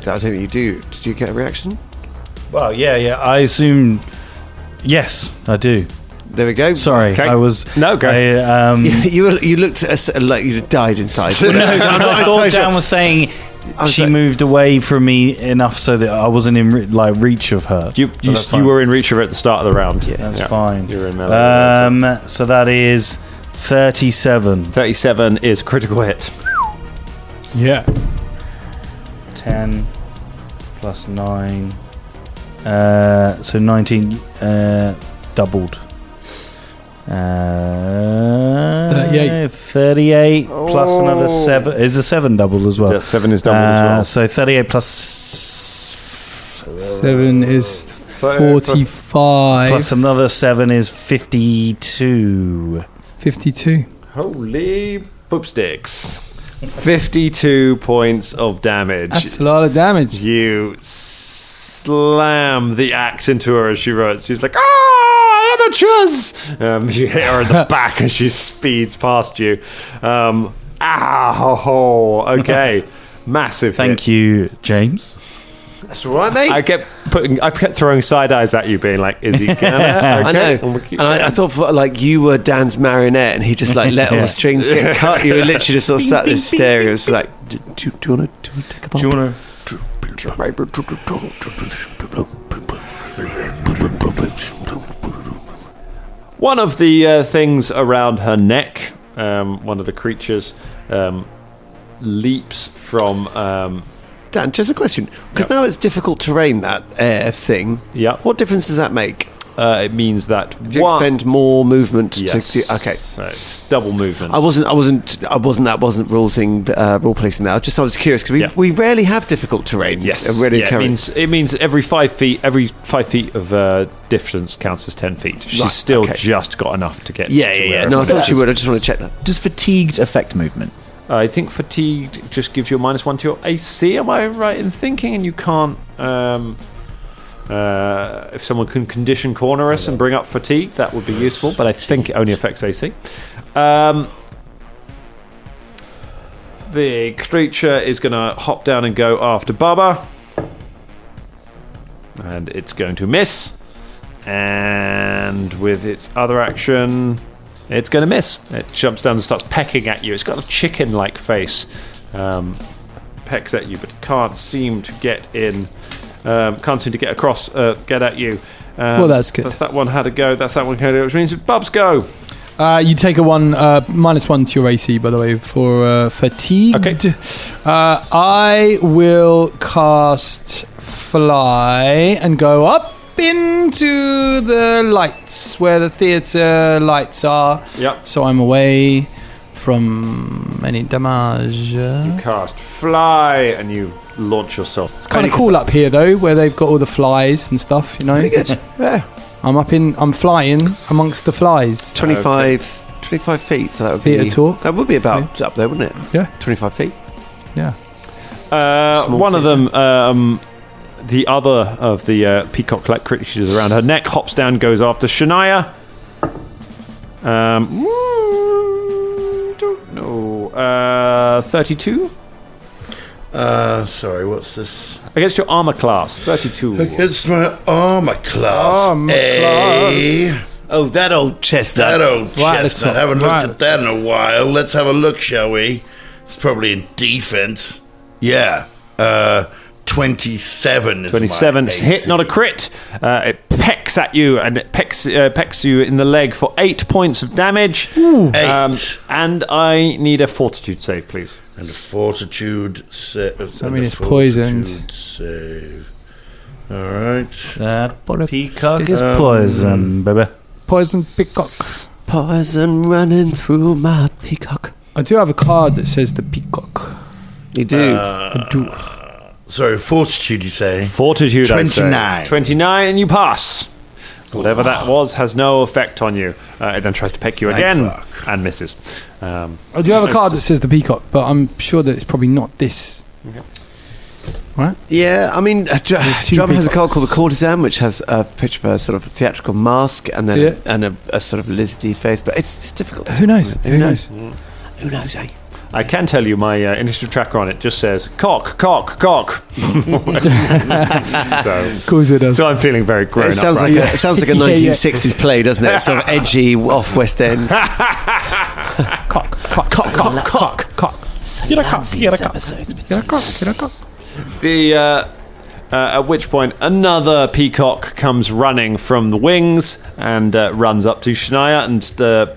I don't think you do. Did you get a reaction? Well, yeah. I assume. Yes, I do. There we go. Sorry, okay. I was. No, go. You looked like you died inside. I thought Dan was saying she moved away from me enough so that I wasn't in reach of her. You were in reach of her at the start of the round. Yeah, that's fine. You were in melee. So that is 37. 37 is critical hit. Yeah. 10 plus 9. So 19 doubled. 38 plus another 7. Is a 7 doubled as well? Yeah, 7 is doubled as well. So 38 plus 7 is 45. Plus another 7 is 52. 52. Holy boopsticks. 52 points of damage. That's a lot of damage. You slam the axe into her as she runs. She's like, "Ah, amateurs!" You hit her in the back as she speeds past you. Okay. Massive Thank you, James. That's all right, mate. I kept throwing side eyes at you, being like, "Is he gonna?" Okay. I know. And I thought like you were Dan's marionette, and he just like let all the strings get cut. You were literally just sort of sat there staring. It was like, "Do you want to take a bump? Do you want to? One of the things around her neck, one of the creatures, leaps from. Dan, just a question, because now it's difficult terrain, that air thing. Yeah. What difference does that make? It means that Do you expend more movement? Yes. Okay. So it's double movement. I wasn't rule policing that. I was curious because we rarely have difficult terrain. Yes. It means every 5 feet. Every 5 feet of distance counts as 10 feet. She's still just got enough to get. Yeah. No, I thought she would. I just want to check that. Does fatigued affect movement? I think fatigued just gives you a -1 to your AC. Am I right in thinking? And you can't. If someone can condition corner us and bring up fatigue, that would be useful. But I think it only affects AC. The creature is going to hop down and go after Bubba, and it's going to miss. And with its other action, it's going to miss. It jumps down and starts pecking at you. It's got a chicken-like face. Pecks at you, but can't seem to get in. Can't seem to get across, get at you. Well, that's good. That's that one had a go. That's that one had a go, which means Bub's go. You take a -1 to your AC, by the way, for fatigued. Okay. I will cast Fly and go up into the lights where the theatre lights are. Yep. So I'm away from any damage. You cast Fly and you launch yourself. It's kind of cool up here, though, where they've got all the flies and stuff. You know. Pretty good. Yeah. I'm flying amongst the flies. 25 feet, so that would Theatre be... talk. That would be about up there, wouldn't it? Yeah. 25 feet. Yeah. One of them, the other of the peacock-like creatures around her neck, hops down, goes after Shania. Don't know. 32? Sorry, what's this? Against your armor class, 32. Against my armor class. Oh, that old chestnut. That old Right at the chestnut. top, Haven't right looked at at that in a while. Let's have a look, shall we? It's probably in defense. Yeah. 27 is 27 my hit, AC. not a crit. It pecks at you, and it pecks you in the leg for 8 points of damage. 8. And I need a fortitude save, please. And a fortitude save. I mean, it's poisoned. Save. All right. That peacock is poison, baby. Poison peacock. Poison running through my peacock. I do have a card that says the peacock. You do. I do. Sorry, fortitude, you say? Fortitude, I'd say. 29. 29, and you pass. Whatever that was has no effect on you. It then tries to peck you again fuck. and misses. I do have a card that says the peacock, but I'm sure that it's probably not this. Okay. Right? Yeah, I mean, two Drum has a card peacocks. called the Courtesan, which has a picture of a sort of theatrical mask and then Yeah. and a sort of lizardy face, but it's difficult. Who knows? Who knows? Who knows, eh? I can tell you my initiative tracker on it just says cock, cock, cock. Of course it does. So I'm feeling very grown It sounds up. like Right it sounds like a Yeah, yeah. 1960s play, doesn't it? Sort of edgy off West End. Cock, cock, cock, cock, cock. cock. Get a cock, get a cock. Get a cock, get a cock. The at which point another peacock comes running from the wings and runs up to Shania and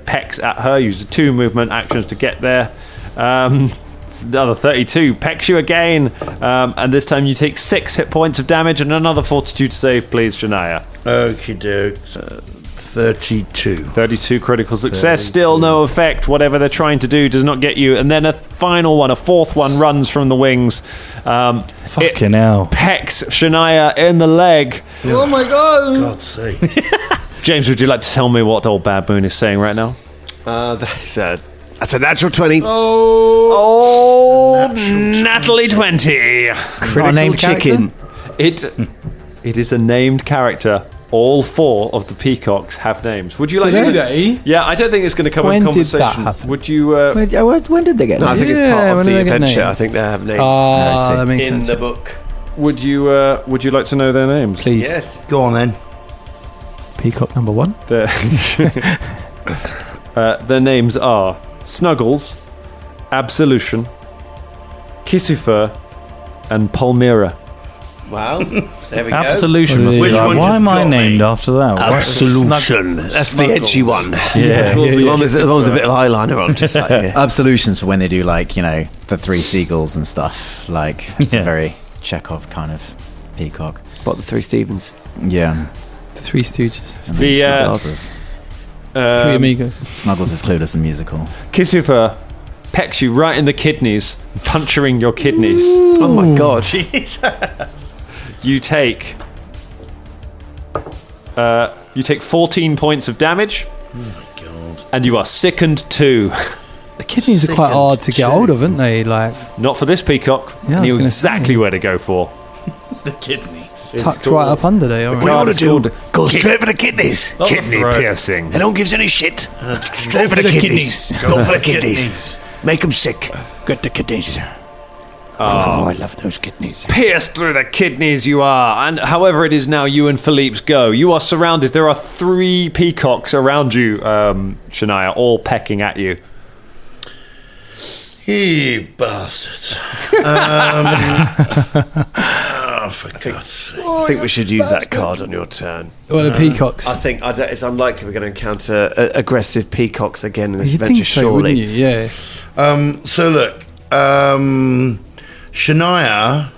pecks at her. Uses 2 movement actions to get there. It's another 32 pecks you again, and this time you take 6 hit points of damage and another fortitude save, please, Shania. Okie doke. 32. 32 critical success, still no effect. Whatever they're trying to do does not get you. And then a final one, a 4th one, runs from the wings. Fucking hell. Pecks Shania in the leg. Oh my god! God's sake. James, would you like to tell me what old Bad Moon is saying right now? That's a natural 20. Oh, Natalie 20. Critical named chicken. It is a named character. All 4 of the peacocks have names. Would you like Do to? they? Yeah, I don't think it's going to come When in did that conversation. happen? Would you? When did they get No, I named? think it's Yeah, part when of do the they get adventure. names? I think they have names Ah, that makes in sense. the book. Would you like to know their names? Please. Yes. Go on then. Peacock number 1. Their names are Snuggles, Absolution, Kissifer, and Palmyra. Wow. There we go. Absolution must be Which like, one why just am I got named me? after that? Absolution. That's the edgy one. Yeah. The one with a bit of eyeliner on. Just like, yeah. Absolutions for when they do, like, the 3 seagulls and stuff. Like, it's a very Chekhov kind of peacock. What, the 3 Stevens? Yeah. The 3 Stooges. And The, then Snuggles 3 Amigos. Snuggles is clueless and musical. Kissifer pecks you right in the kidneys, puncturing your kidneys. Oh my god. You take 14 points of damage. Oh my god. And you are sickened 2. The kidneys are quite hard to get hold of, aren't they? Like Not for this peacock. Yeah, I was Knew gonna exactly say. where to go for. The kidneys. tucked right up under there. All What do you right. want to do? Go straight for the kidneys. Kidney piercing. They don't give any shit. Straight for the kidneys. Go for the kidneys. Make them sick. Get the kidneys. Oh, I love those kidneys. Pierced through the kidneys you are. And however it is now, you and Philippe's go. You are surrounded. There are 3 peacocks around you, Shania, all pecking at you. You bastards. Oh, for God's sake. I think we should use that card on your turn. Well, the peacocks. I think it's unlikely we're going to encounter aggressive peacocks again in this You'd adventure, think so, surely. wouldn't you? Yeah. So look, Shania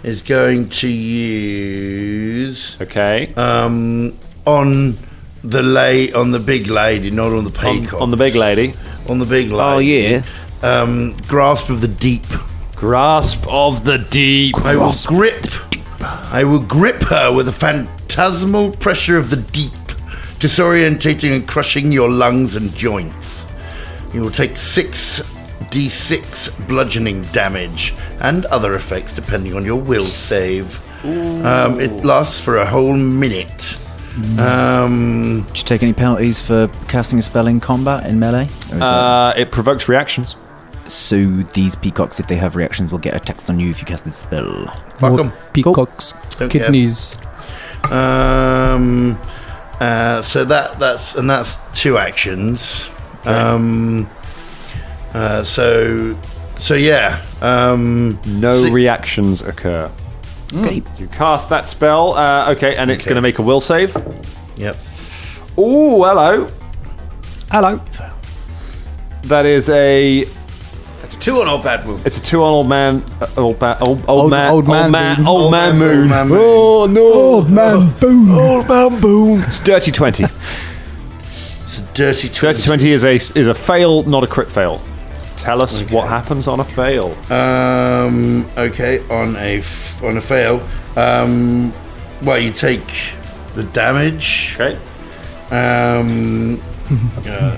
is going to use Okay. on the big lady, not on the peacock. On the big lady. On the big lady. Oh, yeah. Grasp of the deep. Grasp of the deep. I will grip her with the phantasmal pressure of the deep, disorientating and crushing your lungs and joints. You will take 6d6 bludgeoning damage and other effects depending on your will save. It lasts for a whole minute. Did you take any penalties for casting a spell in combat in melee? Or is that- It provokes reactions. So these peacocks, if they have reactions, will get a text on you if you cast this spell. Fuck 'em. Peacocks, Don't care. kidneys. So that's 2 actions. So yeah. No reactions occur. Okay. You cast that spell. Okay, and it's going to make a will save. Yep. Ooh, hello. Hello. That is a. It's a 2 on old bad move. It's a 2 on old man. Old man moon. Man moon. Oh no. Old man boom. Old man boom. It's dirty 20. It's a dirty 20. Dirty 20 is a fail, not a crit fail. Tell us what happens on a fail. Okay, on a fail. Well, you take the damage. Okay.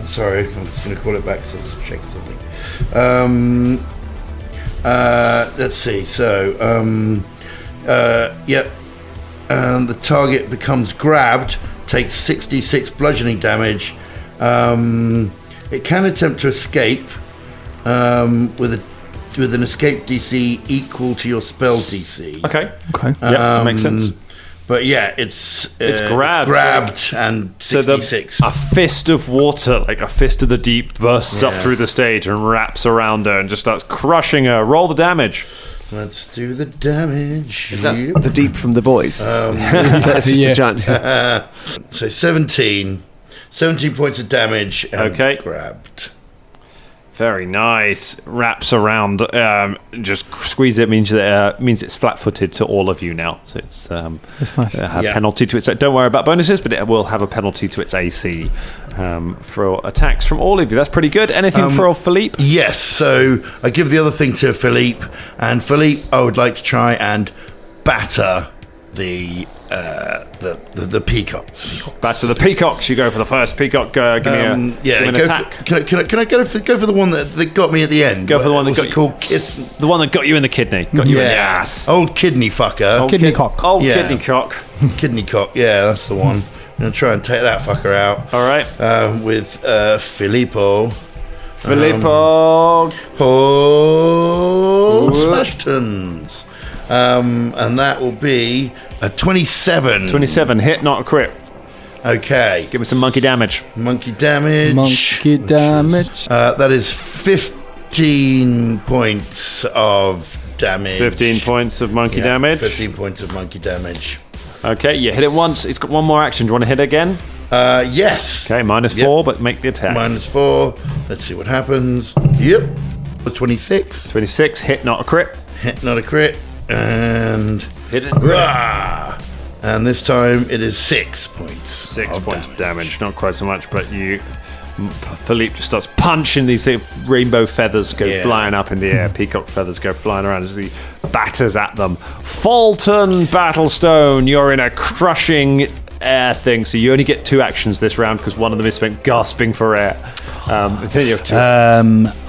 Sorry, I'm just going to call it back because I was checking something. Let's see. So, yep. And the target becomes grabbed, takes 66 bludgeoning damage. It can attempt to escape with an escape DC equal to your spell DC. Okay. Okay. Yep, that makes sense. But yeah, it's grabbed. And So 66. a fist of water, like a fist of the deep, bursts up through the stage and wraps around her and just starts crushing her. Roll the damage. Let's do the damage. Is that the deep from the boys? That's just a giant. So 17 points of damage. And Okay. grabbed. Very nice. Wraps around. Just squeeze it means it's flat-footed to all of you now. So it's That's nice. a penalty to its. Don't worry about bonuses, but it will have a penalty to its AC for attacks from all of you. That's pretty good. Anything for Philippe? Yes, so I give the other thing to Philippe, and Philippe, I would like to try and batter the peacocks. Back to the peacocks. You go for the first peacock. Give me an attack. Can I go for the one that got me at the end? Go for the one that What's got it you- called? Kiss. The one that got you in the kidney. Got you in the ass. Old kidney fucker. Kidney cock. Old Yeah. kidney cock. Kidney cock. Yeah, that's the one. I'm gonna try and take that fucker out. All right. With Filippo. Filippo. Slashton's. And that will be a 27. 27. Hit, not a crit. Okay. Give me some monkey damage. Monkey damage. Monkey damage. That is 15 points of damage. 15 points of monkey damage. 15 points of monkey damage. Okay, you hit it once. It's got one more action. Do you want to hit it again? Yes. Okay, -4, but make the attack. -4. Let's see what happens. Yep. 26. 26. Hit, not a crit. Hit, not a crit. And Hit it. Rah! And this time it is 6 points. 6 points of damage. Not quite so much, but Philippe just starts punching these rainbow feathers go flying up in the air. Peacock feathers go flying around as he batters at them. Fulton Battlestone, you're in a crushing air thing, so you only get 2 actions this round because one of them is spent gasping for air. Then you have 2.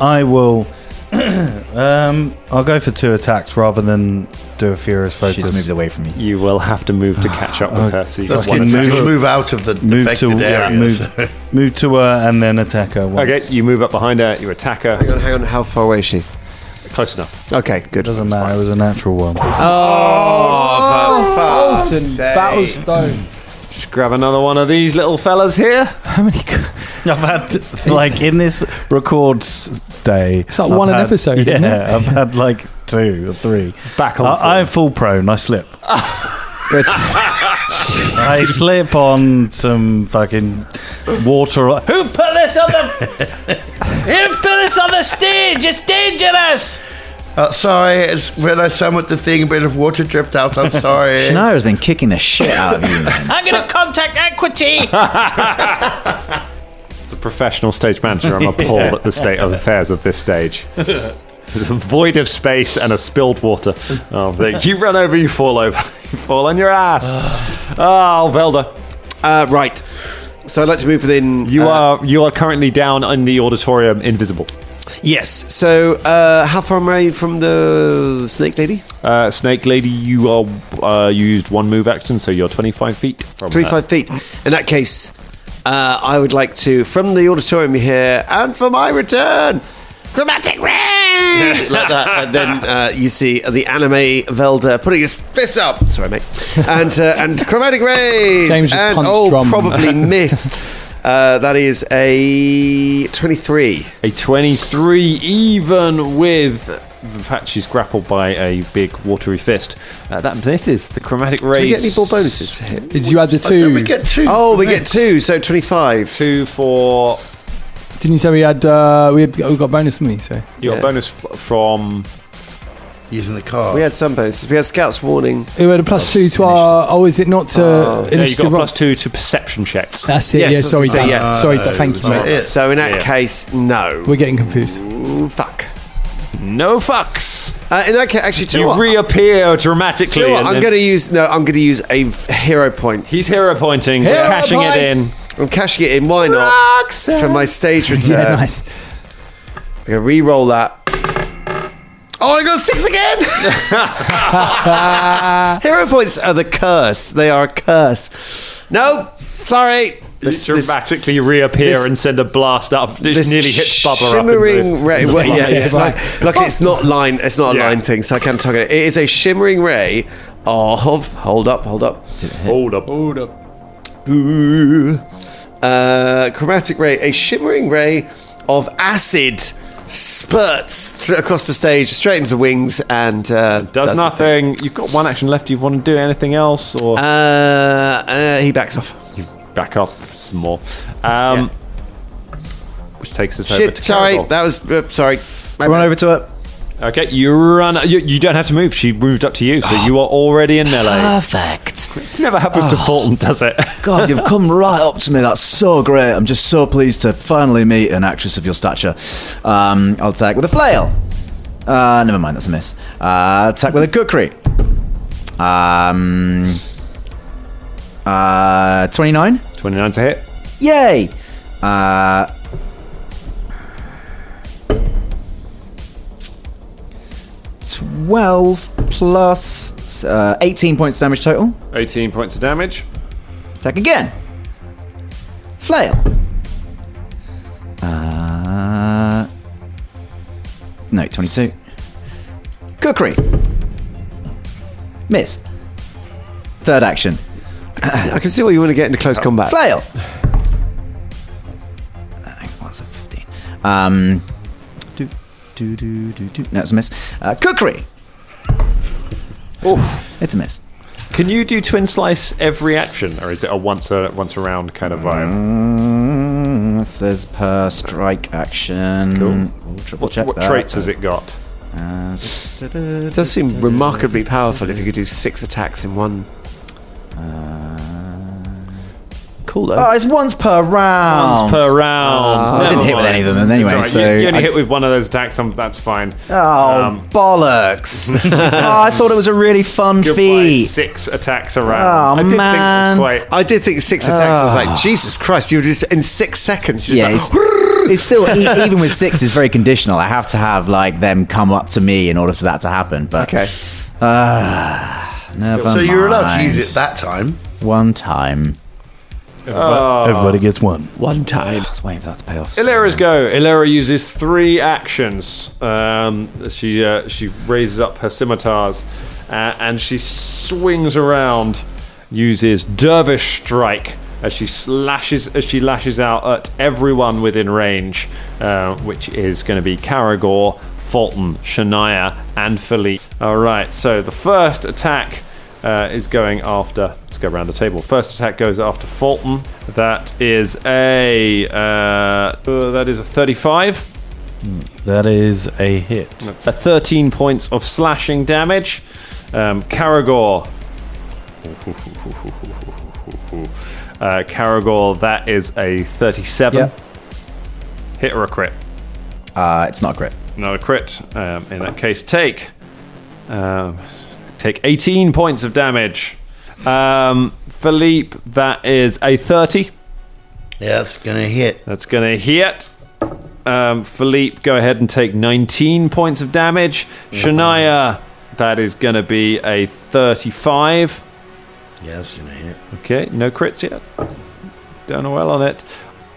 I will. I'll go for 2 attacks rather than do a furious focus. She's moved away from me. You will have to move to catch up with her. So you Let's got one get attack. move out of the affected area. Move to her and then attack her once. Okay, you move up behind her. You attack her. Hang on. How far away is she? Close enough. Okay, good. Doesn't matter. It was a natural one. Fulton Battlestone. Just grab another one of these little fellas here. How many? I've had, like, in this records day... It's like one an episode, isn't it? Yeah, I've had, like, 2 or 3. Back on I'm full prone. I slip. I slip on some fucking water. Who put this on the stage? It's dangerous. Sorry, it's when I summoned the thing, a bit of water dripped out. I'm sorry. Shania has been kicking the shit out of you, man. I'm going to contact Equity. As a professional stage manager, I'm appalled at the state of affairs of this stage. There's a void of space and a spilled water. Oh, you run over, you fall over. You fall on your ass. Oh, Velder. Right. So I'd like to move within... You are currently down in the auditorium, invisible. Yes. So how far am I from the snake lady? Snake lady, you are you used one move action, so you're 25 feet from 25 feet. In that case, I would like to, from the auditorium here, and for my return... Chromatic ray! Like that. And then you see the anime Velder putting his fists up. Sorry, mate. And chromatic rays. James just and punched drum. probably missed. That is a 23. A 23, even with the fact she's grappled by a big watery fist. That misses. The chromatic rays. Do we get any more bonuses to hit? Did you add the 2? Don't we get 2? Oh, we get 2, so 25. 2 for... Didn't you say we got bonus money? So You got bonus from... Using the card. We had some bonuses. We had Scout's Warning. we had a +2 to our. Oh, is it not to Yeah, you initiative? got +2 to perception checks. That's it. Yes, Yeah, that's sorry, what I Dan. said, yeah. Sorry, thank you, mate. So in that Yeah. case, no. We're getting confused. Ooh, fuck. No fucks. In that case, actually, do you You know what? reappear dramatically. Do you know what? and I'm then- going to use a hero point. He's hero pointing, Hero cashing point. it in. I'm cashing it in. Why not? Roxanne. For my stage return. Yeah, nice. I'm going to re-roll that. Oh, I got 6 again! Hero points are the curse. They are a curse. No, sorry. You dramatically reappear this- and send a blast up. It This nearly hits Bubba up. shimmering ray. Well, yeah, it's Right. like it's not line. It's not a Yeah. line thing, so I can't talk it. It is a shimmering ray of. Hold up. Hold up. Ooh. Chromatic ray. A shimmering ray of acid spurts across the stage, straight into the wings, and Does nothing. You've got one action left. Do you want to do anything else? Or he backs off. you back up some more. Which takes us over Shit. to Sorry, Carol. that was sorry. Run over to her. Okay, you run. You don't have to move. She moved up to you, so you are already in melee. Perfect. Never happens to Fulton, does it? God, you've come right up to me. That's so great. I'm just so pleased to finally meet an actress of your stature. I'll attack with a flail. Never mind, that's a miss. Attack with a kukri. 29. 29's a hit. Yay! 12 plus 18 points damage total. 18 points of damage. Attack again. Flail. No, 22. Kukri. Miss. Third action. I can see why you want to get into close combat. Flail. What's a 15? No, it's a miss. Kukri. It's a miss. Can you do twin slice every action, or is it a once around kind of vibe? It says per strike action. Cool. We'll triple check What that. traits has it got? It does seem remarkably powerful if you could do 6 attacks in one. Cool though. Oh, it's once per round. Once per round. I didn't Never hit with any of them mind. anyway, It's all right. so you only I- hit with one of those attacks. That's fine. Oh, bollocks. Oh, I thought it was a really fun Goodbye, feat. 6 attacks around. Oh, I did man. think it was I did think 6 attacks. I was like, Jesus Christ! You were just in 6 seconds. Yeah, it's still, even with 6, it's very conditional. I have to have, like, them come up to me in order for that to happen. But okay. Never So you were allowed to mind. use it that time. One time. Everybody gets one. One time. I was waiting for that to pay off. Illyra's go. Illyra uses 3 actions. She raises up her scimitars and she swings around, uses Dervish Strike as she lashes out at everyone within range, which is going to be Caragor, Fulton, Shania, and Philippe. All right, so the first attack is going after. Let's go around the table. First attack goes after Fulton. That is a 35. That is a hit. That's 13 points of slashing damage. Caragor. Caragor, that is a 37. Yep. Hit or a crit? It's not a crit. Not a crit. In that case, take 18 points of damage. Philippe, that is a 30. Yeah, it's going to hit. That's going to hit. Philippe, go ahead and take 19 points of damage. Shania, that is going to be a 35. Yeah, it's going to hit. Okay, no crits yet. Done well on it.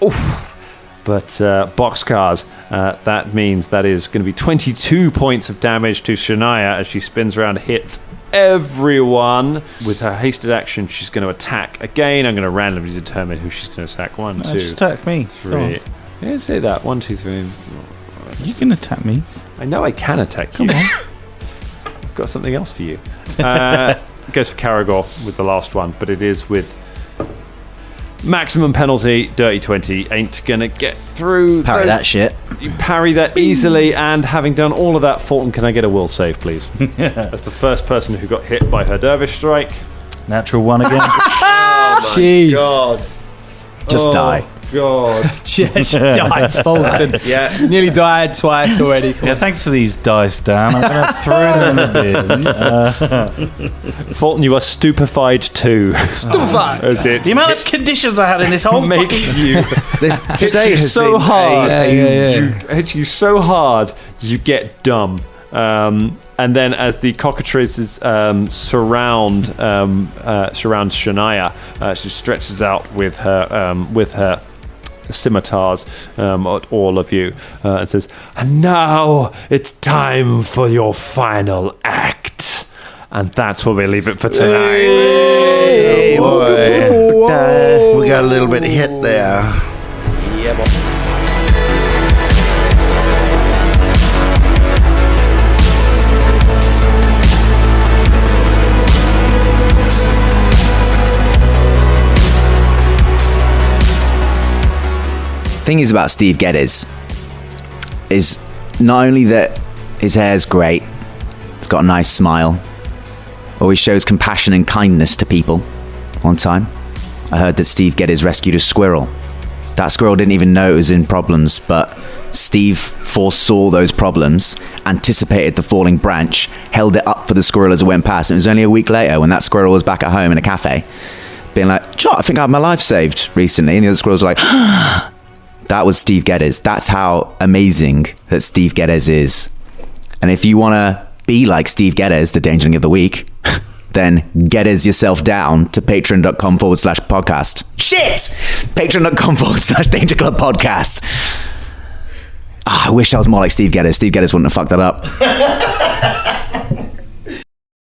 Oof. But boxcars, that means that is going to be 22 points of damage to Shania as she spins around and hits everyone. With her hasted action, she's going to attack again. I'm going to randomly determine who she's going to attack. 1, 2, Just attack me. 3. Yeah, say that. 1, 2, 3. You can attack me. I know I can attack you. Come on. I've got something else for you. Goes for Caragor with the last one, but it is with maximum penalty. Dirty 20 ain't gonna get through. Parry that shit. You parry that easily, and having done all of that, Fulton, can I get a will save, please? That's the first person who got hit by her dervish strike. Natural 1 again. Jeez. God. Just die. God. Yeah, she died. Fulton. Yeah. Nearly died twice already. Come Yeah, on. thanks for these dice, Dan. I'm going to throw them in the bin. Fulton, you are stupefied too. Stupefied. As it The amount of conditions I had in this whole makes fucking... you Today hits you has so been hard. Yeah. Hits you so hard, you get dumb. And then as the cockatrices surround Shania, she stretches out with her scimitars at all of you and says, "And now it's time for your final act." And that's where we leave it for tonight. Hey, boy. We got a little bit hit there. Yeah, boy. Thing is about Steve Geddes is not only that his hair's great, he's got a nice smile, always shows compassion and kindness to people. One time, I heard that Steve Geddes rescued a squirrel. That squirrel didn't even know it was in problems, but Steve foresaw those problems, anticipated the falling branch, held it up for the squirrel as it went past. And it was only a week later when that squirrel was back at home in a cafe, being like, I think I had my life saved recently. And the other squirrels were like, that was Steve Geddes. That's how amazing that Steve Geddes is. And if you want to be like Steve Geddes, the Dangerling of the Week, then Geddes yourself down to patreon.com/podcast. Shit! Patreon.com/Danger Club Podcast. I wish I was more like Steve Geddes. Steve Geddes wouldn't have fucked that up.